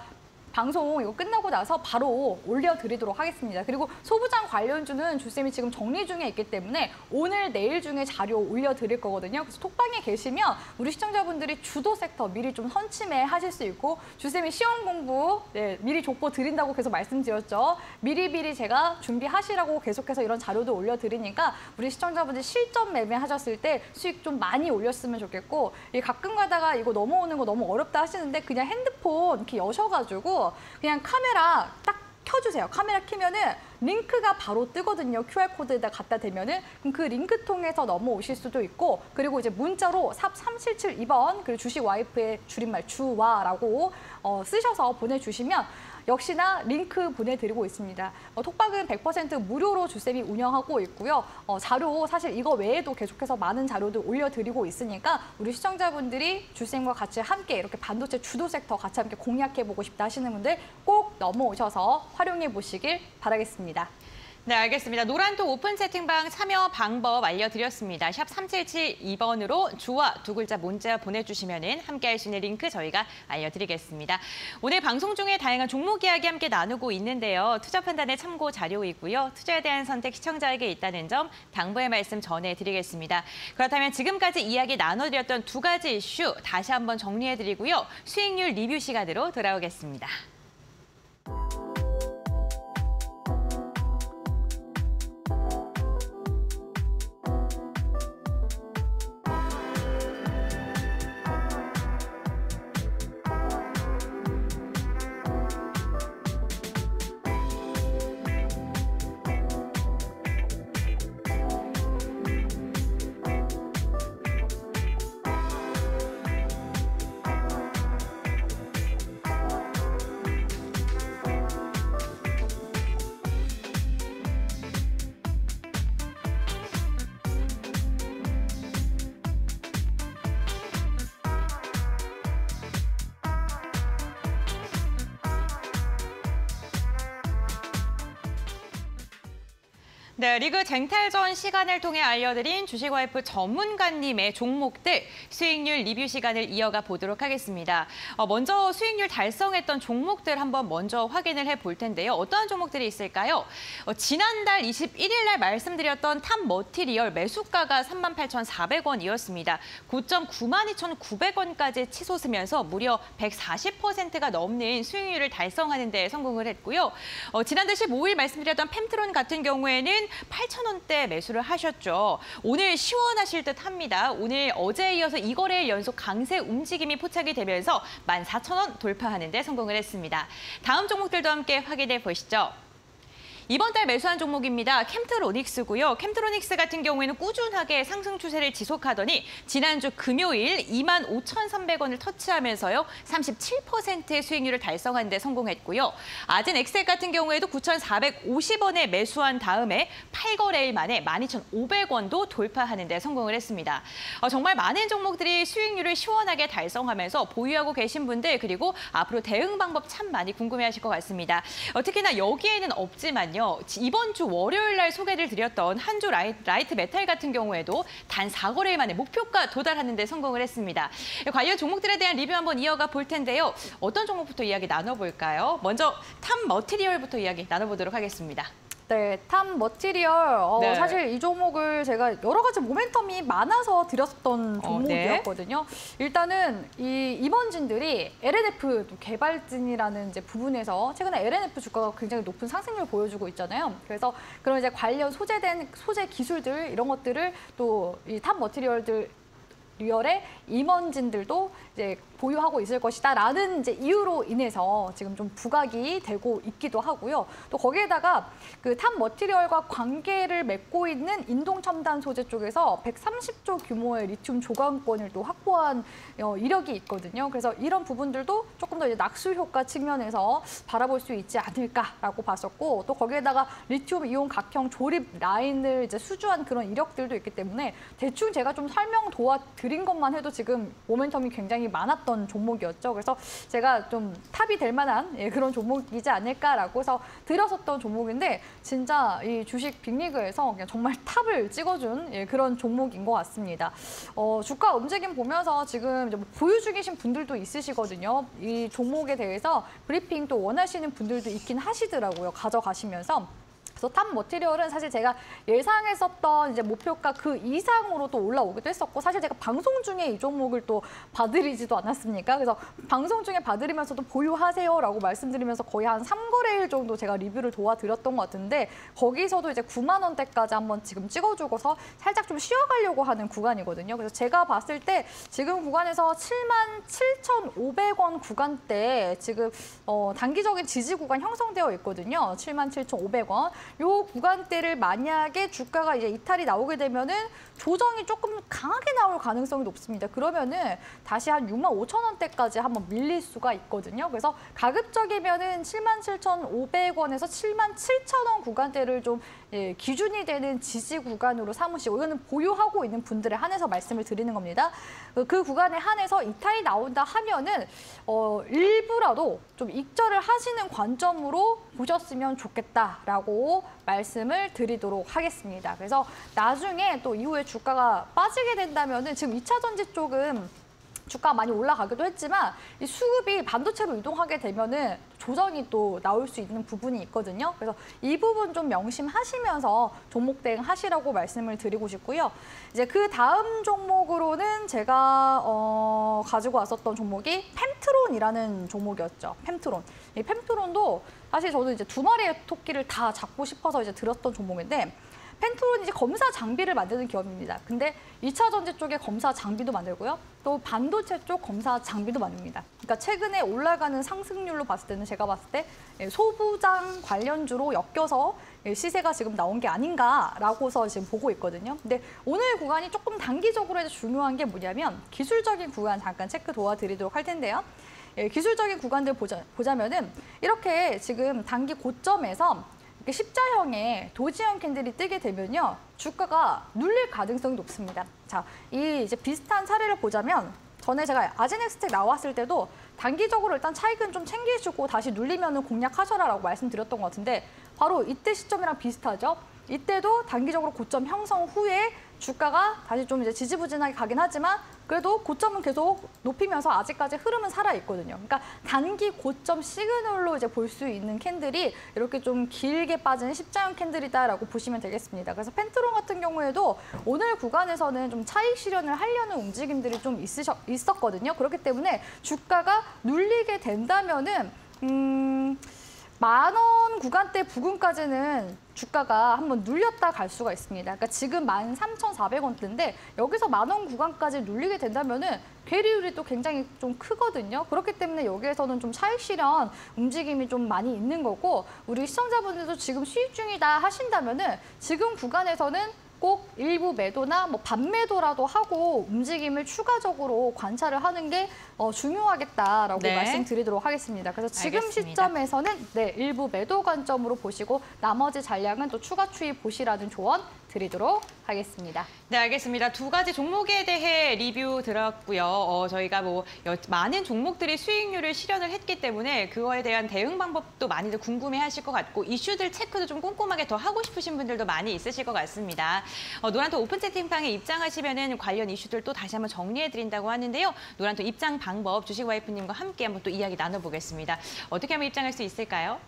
방송 이거 끝나고 나서 바로 올려드리도록 하겠습니다. 그리고 소부장 관련주는 주쌤이 지금 정리 중에 있기 때문에 오늘, 내일 중에 자료 올려드릴 거거든요. 그래서 톡방에 계시면 우리 시청자분들이 주도 섹터 미리 좀 선침해 하실 수 있고 주쌤이 시험 공부 미리 족보 드린다고 계속 말씀드렸죠. 미리미리 제가 준비하시라고 계속해서 이런 자료도 올려드리니까 우리 시청자분들 실전 매매하셨을 때 수익 좀 많이 올렸으면 좋겠고 가끔 가다가 이거 넘어오는 거 너무 어렵다 하시는데 그냥 핸드폰 이렇게 여셔가지고 그냥 카메라 딱 켜주세요. 카메라 켜면은 링크가 바로 뜨거든요. QR코드에다 갖다 대면은 그럼 그 링크 통해서 넘어오실 수도 있고 그리고 이제 문자로 샵 3772번 그리고 주식 와이프의 줄임말 주와라고 쓰셔서 보내주시면 역시나 링크 보내드리고 있습니다. 톡방은 100% 무료로 주쌤이 운영하고 있고요. 자료 사실 이거 외에도 계속해서 많은 자료들 올려드리고 있으니까 우리 시청자분들이 주쌤과 같이 함께 이렇게 반도체 주도 섹터 같이 함께 공략해보고 싶다 하시는 분들 꼭 넘어오셔서 활용해 보시길 바라겠습니다. 네, 알겠습니다. 노란톡 오픈 채팅방 참여 방법 알려드렸습니다. 샵 3772번으로 주와 두 글자 문자 보내주시면 함께할 수 있는 링크 저희가 알려드리겠습니다. 오늘 방송 중에 다양한 종목 이야기 함께 나누고 있는데요. 투자 판단의 참고 자료이고요. 투자에 대한 선택 시청자에게 있다는 점 당부의 말씀 전해드리겠습니다. 그렇다면 지금까지 이야기 나눠드렸던 두 가지 이슈 다시 한번 정리해드리고요. 수익률 리뷰 시간으로 돌아오겠습니다. 네, 리그 쟁탈전 시간을 통해 알려드린 주식와이프 전문가님의 종목들 수익률 리뷰 시간을 이어가 보도록 하겠습니다. 먼저 수익률 달성했던 종목들 한번 먼저 확인을 해볼 텐데요. 어떠한 종목들이 있을까요? 지난달 21일 날 말씀드렸던 탑 머티리얼 매수가가 38,400원이었습니다. 고점 92,900원까지 치솟으면서 무려 140%가 넘는 수익률을 달성하는 데 성공을 했고요. 지난달 15일 말씀드렸던 펜트론 같은 경우에는 8,000원대 매수를 하셨죠. 오늘 시원하실 듯 합니다. 오늘 어제에 이어서 2거래일 연속 강세 움직임이 포착이 되면서 14,000원 돌파하는 데 성공을 했습니다. 다음 종목들도 함께 확인해 보시죠. 이번 달 매수한 종목입니다. 캠트로닉스고요. 캠트로닉스 같은 경우에는 꾸준하게 상승 추세를 지속하더니 지난주 금요일 25,300원을 터치하면서요. 37%의 수익률을 달성하는 데 성공했고요. 아진엑셀 같은 경우에도 9,450원에 매수한 다음에 8거래일 만에 12,500원도 돌파하는 데 성공을 했습니다. 정말 많은 종목들이 수익률을 시원하게 달성하면서 보유하고 계신 분들 그리고 앞으로 대응 방법 참 많이 궁금해하실 것 같습니다. 특히나 여기에는 없지만요. 이번 주 월요일 날 소개를 드렸던 한주 라이트 메탈 같은 경우에도 단 4거래일 만에 목표가 도달하는 데 성공을 했습니다. 관련 종목들에 대한 리뷰 한번 이어가 볼 텐데요. 어떤 종목부터 이야기 나눠볼까요? 먼저 탑 머티리얼부터 이야기 나눠보도록 하겠습니다. 네, 탑 머티리얼. 네. 사실 이 종목을 제가 여러 가지 모멘텀이 많아서 드렸었던 종목이었거든요. 일단은 이 임원진들이 LNF 개발진이라는 이제 부분에서 최근에 LNF 주가가 굉장히 높은 상승률을 보여주고 있잖아요. 그래서 그런 이제 관련 소재 기술들 이런 것들을 또 이 탑 머티리얼들 리얼의 임원진들도 이제 보유하고 있을 것이다라는 이제 이유로 인해서 지금 좀 부각이 되고 있기도 하고요. 또 거기에다가 그 탑 머티리얼과 관계를 맺고 있는 인동첨단 소재 쪽에서 130조 규모의 리튬 조강권을 또 확보한 이력이 있거든요. 그래서 이런 부분들도 조금 더 이제 낙수 효과 측면에서 바라볼 수 있지 않을까라고 봤었고, 또 거기에다가 리튬 이온 각형 조립 라인을 이제 수주한 그런 이력들도 있기 때문에 대충 제가 좀 설명 도와드린 것만 해도 지금 모멘텀이 굉장히 많았던 종목이었죠. 그래서 제가 좀 탑이 될 만한 그런 종목이지 않을까라고 해서 들었었던 종목인데, 진짜 이 주식 빅리그에서 그냥 정말 탑을 찍어준 그런 종목인 것 같습니다. 주가 움직임 보면서 지금 이제 뭐 보유 중이신 분들도 있으시거든요. 이 종목에 대해서 브리핑 또 원하시는 분들도 있긴 하시더라고요. 가져가시면서. 그래서 탑 머티리얼은 사실 제가 예상했었던 이제 목표가 그 이상으로 또 올라오기도 했었고, 사실 제가 방송 중에 이 종목을 또 봐드리지도 않았습니까? 그래서 방송 중에 봐드리면서도 보유하세요라고 말씀드리면서 거의 한 3거래일 정도 제가 리뷰를 도와드렸던 것 같은데, 거기서도 이제 9만 원대까지 한번 지금 찍어주고서 살짝 좀 쉬어가려고 하는 구간이거든요. 그래서 제가 봤을 때 지금 구간에서 77,500원 구간대 지금 단기적인 지지 구간 형성되어 있거든요. 77,500원. 요 구간대를 만약에 주가가 이제 이탈이 나오게 되면은 조정이 조금 강하게 나올 가능성이 높습니다. 그러면은 다시 한 65,000원대까지 한번 밀릴 수가 있거든요. 그래서 가급적이면은 77,500원에서 77,000원 구간대를 좀 기준이 되는 지지 구간으로 삼으시고, 이거는 보유하고 있는 분들에 한해서 말씀을 드리는 겁니다. 그 구간에 한해서 이탈이 나온다 하면은 일부라도 좀 익절을 하시는 관점으로 보셨으면 좋겠다라고 말씀을 드리도록 하겠습니다. 그래서 나중에 또 이후에 주가가 빠지게 된다면은, 지금 2차 전지 쪽은 주가가 많이 올라가기도 했지만 이 수급이 반도체로 이동하게 되면은 조정이 또 나올 수 있는 부분이 있거든요. 그래서 이 부분 좀 명심하시면서 종목 대응 하시라고 말씀을 드리고 싶고요. 이제 그 다음 종목으로는 제가 가지고 왔었던 종목이 펜트론이라는 종목이었죠. 펜트론. 이 펜트론도 사실 저도 이제 두 마리의 토끼를 다 잡고 싶어서 이제 들었던 종목인데, 펜트론이 이제 검사 장비를 만드는 기업입니다. 근데 2차 전지 쪽에 검사 장비도 만들고요. 또 반도체 쪽 검사 장비도 만듭니다. 그러니까 최근에 올라가는 상승률로 봤을 때는 제가 봤을 때 소부장 관련주로 엮여서 시세가 지금 나온 게 아닌가라고서 지금 보고 있거든요. 근데 오늘 구간이 조금 단기적으로 중요한 게 뭐냐면, 기술적인 구간 잠깐 체크 도와드리도록 할 텐데요. 기술적인 구간들 보자면은 이렇게 지금 단기 고점에서 십자형의 도지형 캔들이 뜨게 되면요, 주가가 눌릴 가능성이 높습니다. 자, 이 이제 비슷한 사례를 보자면, 전에 제가 아진엑스텍 나왔을 때도 단기적으로 일단 차익은 좀 챙기시고 다시 눌리면은 공략하셔라라고 말씀드렸던 것 같은데, 바로 이때 시점이랑 비슷하죠. 이때도 단기적으로 고점 형성 후에 주가가 다시 좀 이제 지지부진하게 가긴 하지만 그래도 고점은 계속 높이면서 아직까지 흐름은 살아있거든요. 그러니까 단기 고점 시그널로 이제 볼 수 있는 캔들이 이렇게 좀 길게 빠진 십자형 캔들이다라고 보시면 되겠습니다. 그래서 펜트론 같은 경우에도 오늘 구간에서는 좀 차익 실현을 하려는 움직임들이 좀 있었거든요. 그렇기 때문에 주가가 눌리게 된다면은 10,000원 구간대 부근까지는 주가가 한번 눌렸다 갈 수가 있습니다. 그러니까 지금 13,400원대인데 여기서 10,000원 구간까지 눌리게 된다면은 괴리율이 또 굉장히 좀 크거든요. 그렇기 때문에 여기에서는 좀 차익 실현 움직임이 좀 많이 있는 거고 우리 시청자분들도 지금 수익 중이다 하신다면은 지금 구간에서는 꼭 일부 매도나 뭐 반매도라도 하고 움직임을 추가적으로 관찰을 하는 게 중요하겠다라고 네. 말씀드리도록 하겠습니다. 그래서 지금 알겠습니다. 시점에서는 일부 매도 관점으로 보시고 나머지 잔량은 또 추가 추입 보시라는 조언 드리도록 하겠습니다. 네, 알겠습니다. 두 가지 종목에 대해 리뷰 들었고요. 저희가 많은 종목들이 수익률을 실현을 했기 때문에 그거에 대한 대응 방법도 많이들 궁금해하실 것 같고 이슈들 체크도 좀 꼼꼼하게 더 하고 싶으신 분들도 많이 있으실 것 같습니다. 노란톡 오픈 채팅방에 입장하시면은 관련 이슈들 또 다시 한번 정리해드린다고 하는데요. 노란톡 입장 방법 주식 와이프님과 함께 한번 또 이야기 나눠보겠습니다. 어떻게 하면 입장할 수 있을까요?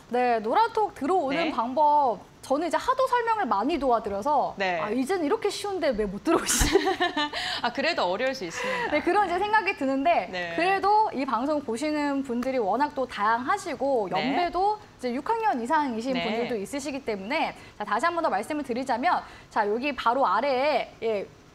네, 노란톡 들어오는 네. 방법 저는 이제 하도 설명을 많이 도와드려서 네. 이제는 이렇게 쉬운데 왜 못 들어오시지? 그래도 어려울 수 있습니다. 네, 그런 이제 생각이 드는데 네. 그래도 이 방송 보시는 분들이 워낙 또 다양하시고 네. 연배도 이제 6학년 이상이신 네. 분들도 있으시기 때문에 자, 다시 한 번 더 말씀을 드리자면 자, 여기 바로 아래에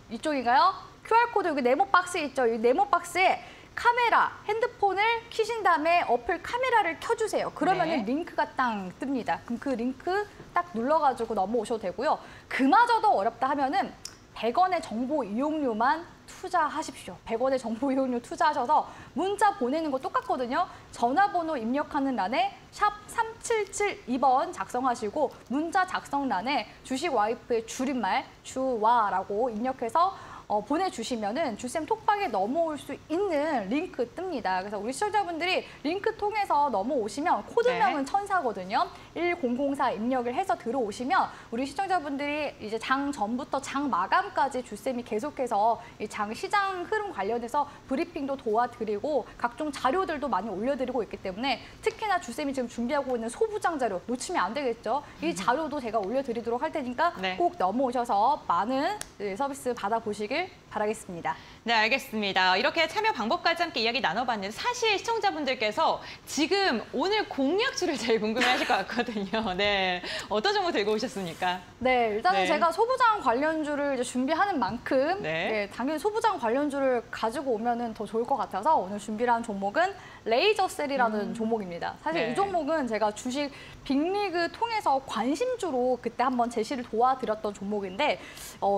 이쪽인가요? QR코드 여기 네모 박스 있죠? 이 네모 박스에 카메라, 핸드폰을 켜신 다음에 어플 카메라를 켜주세요. 그러면은 네. 링크가 딱 뜹니다. 그럼 그 링크 딱 눌러가지고 넘어오셔도 되고요. 그마저도 어렵다 하면은 100원의 정보 이용료만 투자하십시오. 100원의 정보 이용료 투자하셔서 문자 보내는 거 똑같거든요. 전화번호 입력하는 란에 샵 3772번 작성하시고 문자 작성란에 주식 와이프의 줄임말 주와라고 입력해서 보내주시면은 주쌤 톡방에 넘어올 수 있는 링크 뜹니다. 그래서 우리 시청자분들이 링크 통해서 넘어오시면 코드명은 네. 천사거든요. 1004 입력을 해서 들어오시면 우리 시청자분들이 이제 장 전부터 장 마감까지 주쌤이 계속해서 이 장 시장 흐름 관련해서 브리핑도 도와드리고 각종 자료들도 많이 올려드리고 있기 때문에 특히나 주쌤이 지금 준비하고 있는 소부장 자료 놓치면 안 되겠죠. 이 자료도 제가 올려드리도록 할 테니까 네. 꼭 넘어오셔서 많은 서비스 받아보시길 바라겠습니다. 네, 알겠습니다. 이렇게 참여 방법까지 함께 이야기 나눠봤는데 사실 시청자분들께서 지금 오늘 공략주를 제일 궁금해하실 것 같거든요. 네, 어떤 종목 들고 오셨습니까? 네, 일단은 네. 제가 소부장 관련주를 이제 준비하는 만큼 네. 당연히 소부장 관련주를 가지고 오면은 더 좋을 것 같아서 오늘 준비를 한 종목은 레이저셀이라는 종목입니다. 사실 네. 이 종목은 제가 주식 빅리그 통해서 관심주로 그때 한번 제시를 도와드렸던 종목인데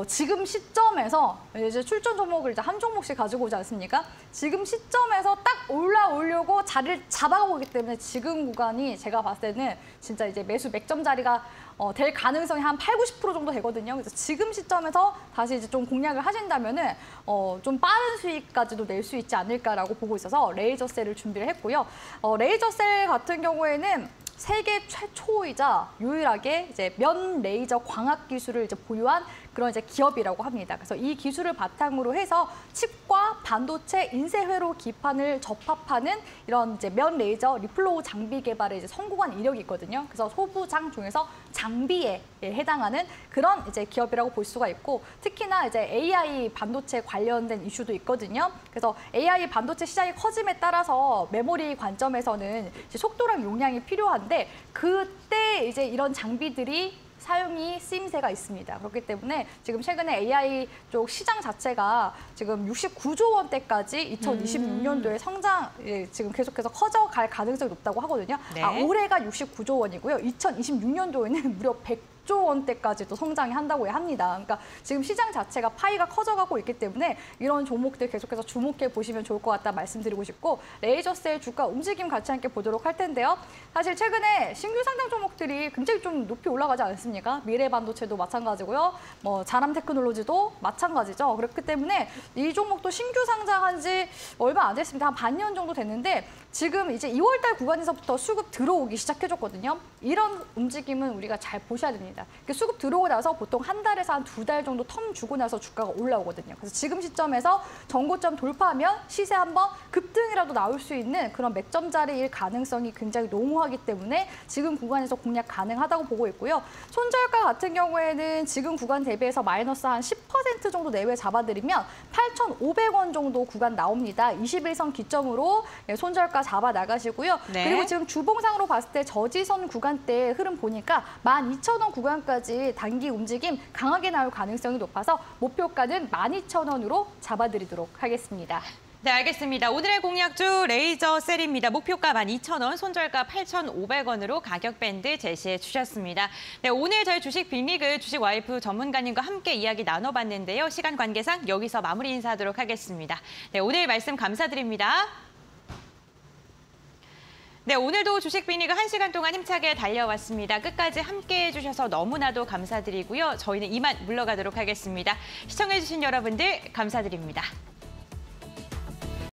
지금 시점에서 이제 출전 종목을 이제 한 종목씩 가지고 오지 않습니까? 지금 시점에서 딱 올라오려고 자리를 잡아가고 있기 때문에 지금 구간이 제가 봤을 때는 진짜 이제 매수 맥점 자리가 될 가능성이 한 80, 90% 정도 되거든요. 그래서 지금 시점에서 다시 이제 좀 공략을 하신다면은 좀 빠른 수익까지도 낼 수 있지 않을까라고 보고 있어서 레이저셀을 준비를 했고요. 레이저셀 같은 경우에는 세계 최초이자 유일하게 이제 면 레이저 광학 기술을 이제 보유한 그런 이제 기업이라고 합니다. 그래서 이 기술을 바탕으로 해서 칩과 반도체 인쇄회로 기판을 접합하는 이런 이제 면 레이저 리플로우 장비 개발에 이제 성공한 이력이 있거든요. 그래서 소부장 중에서 장비에 해당하는 그런 이제 기업이라고 볼 수가 있고 특히나 이제 AI 반도체 관련된 이슈도 있거든요. 그래서 AI 반도체 시장이 커짐에 따라서 메모리 관점에서는 이제 속도랑 용량이 필요한데 그때 이제 이런 장비들이 사용이 쓰임새가 있습니다. 그렇기 때문에 지금 최근에 AI 쪽 시장 자체가 지금 69조 원대까지 2026년도에 성장 지금 계속해서 커져갈 가능성이 높다고 하거든요. 네. 올해가 69조 원이고요. 2026년도에는 무려 100조 원대까지 또 성장이 한다고 합니다. 그러니까 지금 시장 자체가 파이가 커져가고 있기 때문에 이런 종목들 계속해서 주목해 보시면 좋을 것 같다 말씀드리고 싶고 레이저셀 주가 움직임 같이 함께 보도록 할 텐데요. 사실 최근에 신규 상장 종목들이 굉장히 좀 높이 올라가지 않습니까? 미래반도체도 마찬가지고요. 뭐 자람 테크놀로지도 마찬가지죠. 그렇기 때문에 이 종목도 신규 상장한 지 얼마 안 됐습니다. 한 반년 정도 됐는데 지금 이제 2월달 구간에서부터 수급 들어오기 시작해줬거든요. 이런 움직임은 우리가 잘 보셔야 됩니다. 수급 들어오고 나서 보통 한 달에서 한 2달 정도 텀 주고 나서 주가가 올라오거든요. 그래서 지금 시점에서 전고점 돌파하면 시세 한번 급등이라도 나올 수 있는 그런 맥점 자리일 가능성이 굉장히 농후하기 때문에 지금 구간에서 공략 가능하다고 보고 있고요. 손절가 같은 경우에는 지금 구간 대비해서 마이너스 한 10% 정도 내외 잡아드리면 8,500원 정도 구간 나옵니다. 21선 기점으로 손절가 목표가 잡아 나가시고요. 네. 그리고 지금 주봉상으로 봤을 때 저지선 구간대 흐름 보니까 12,000원 구간까지 단기 움직임 강하게 나올 가능성이 높아서 목표가는 12,000원으로 잡아드리도록 하겠습니다. 네, 알겠습니다. 오늘의 공략주 레이저 셀입니다. 목표가 12,000원, 손절가 8,500원으로 가격 밴드 제시해 주셨습니다. 네, 오늘 저희 주식 빅리그 주식 와이프 전문가님과 함께 이야기 나눠봤는데요. 시간 관계상 여기서 마무리 인사하도록 하겠습니다. 네, 오늘 말씀 감사드립니다. 네, 오늘도 주식 빅리그 1시간 동안 힘차게 달려왔습니다. 끝까지 함께해 주셔서 너무나도 감사드리고요. 저희는 이만 물러가도록 하겠습니다. 시청해 주신 여러분들 감사드립니다.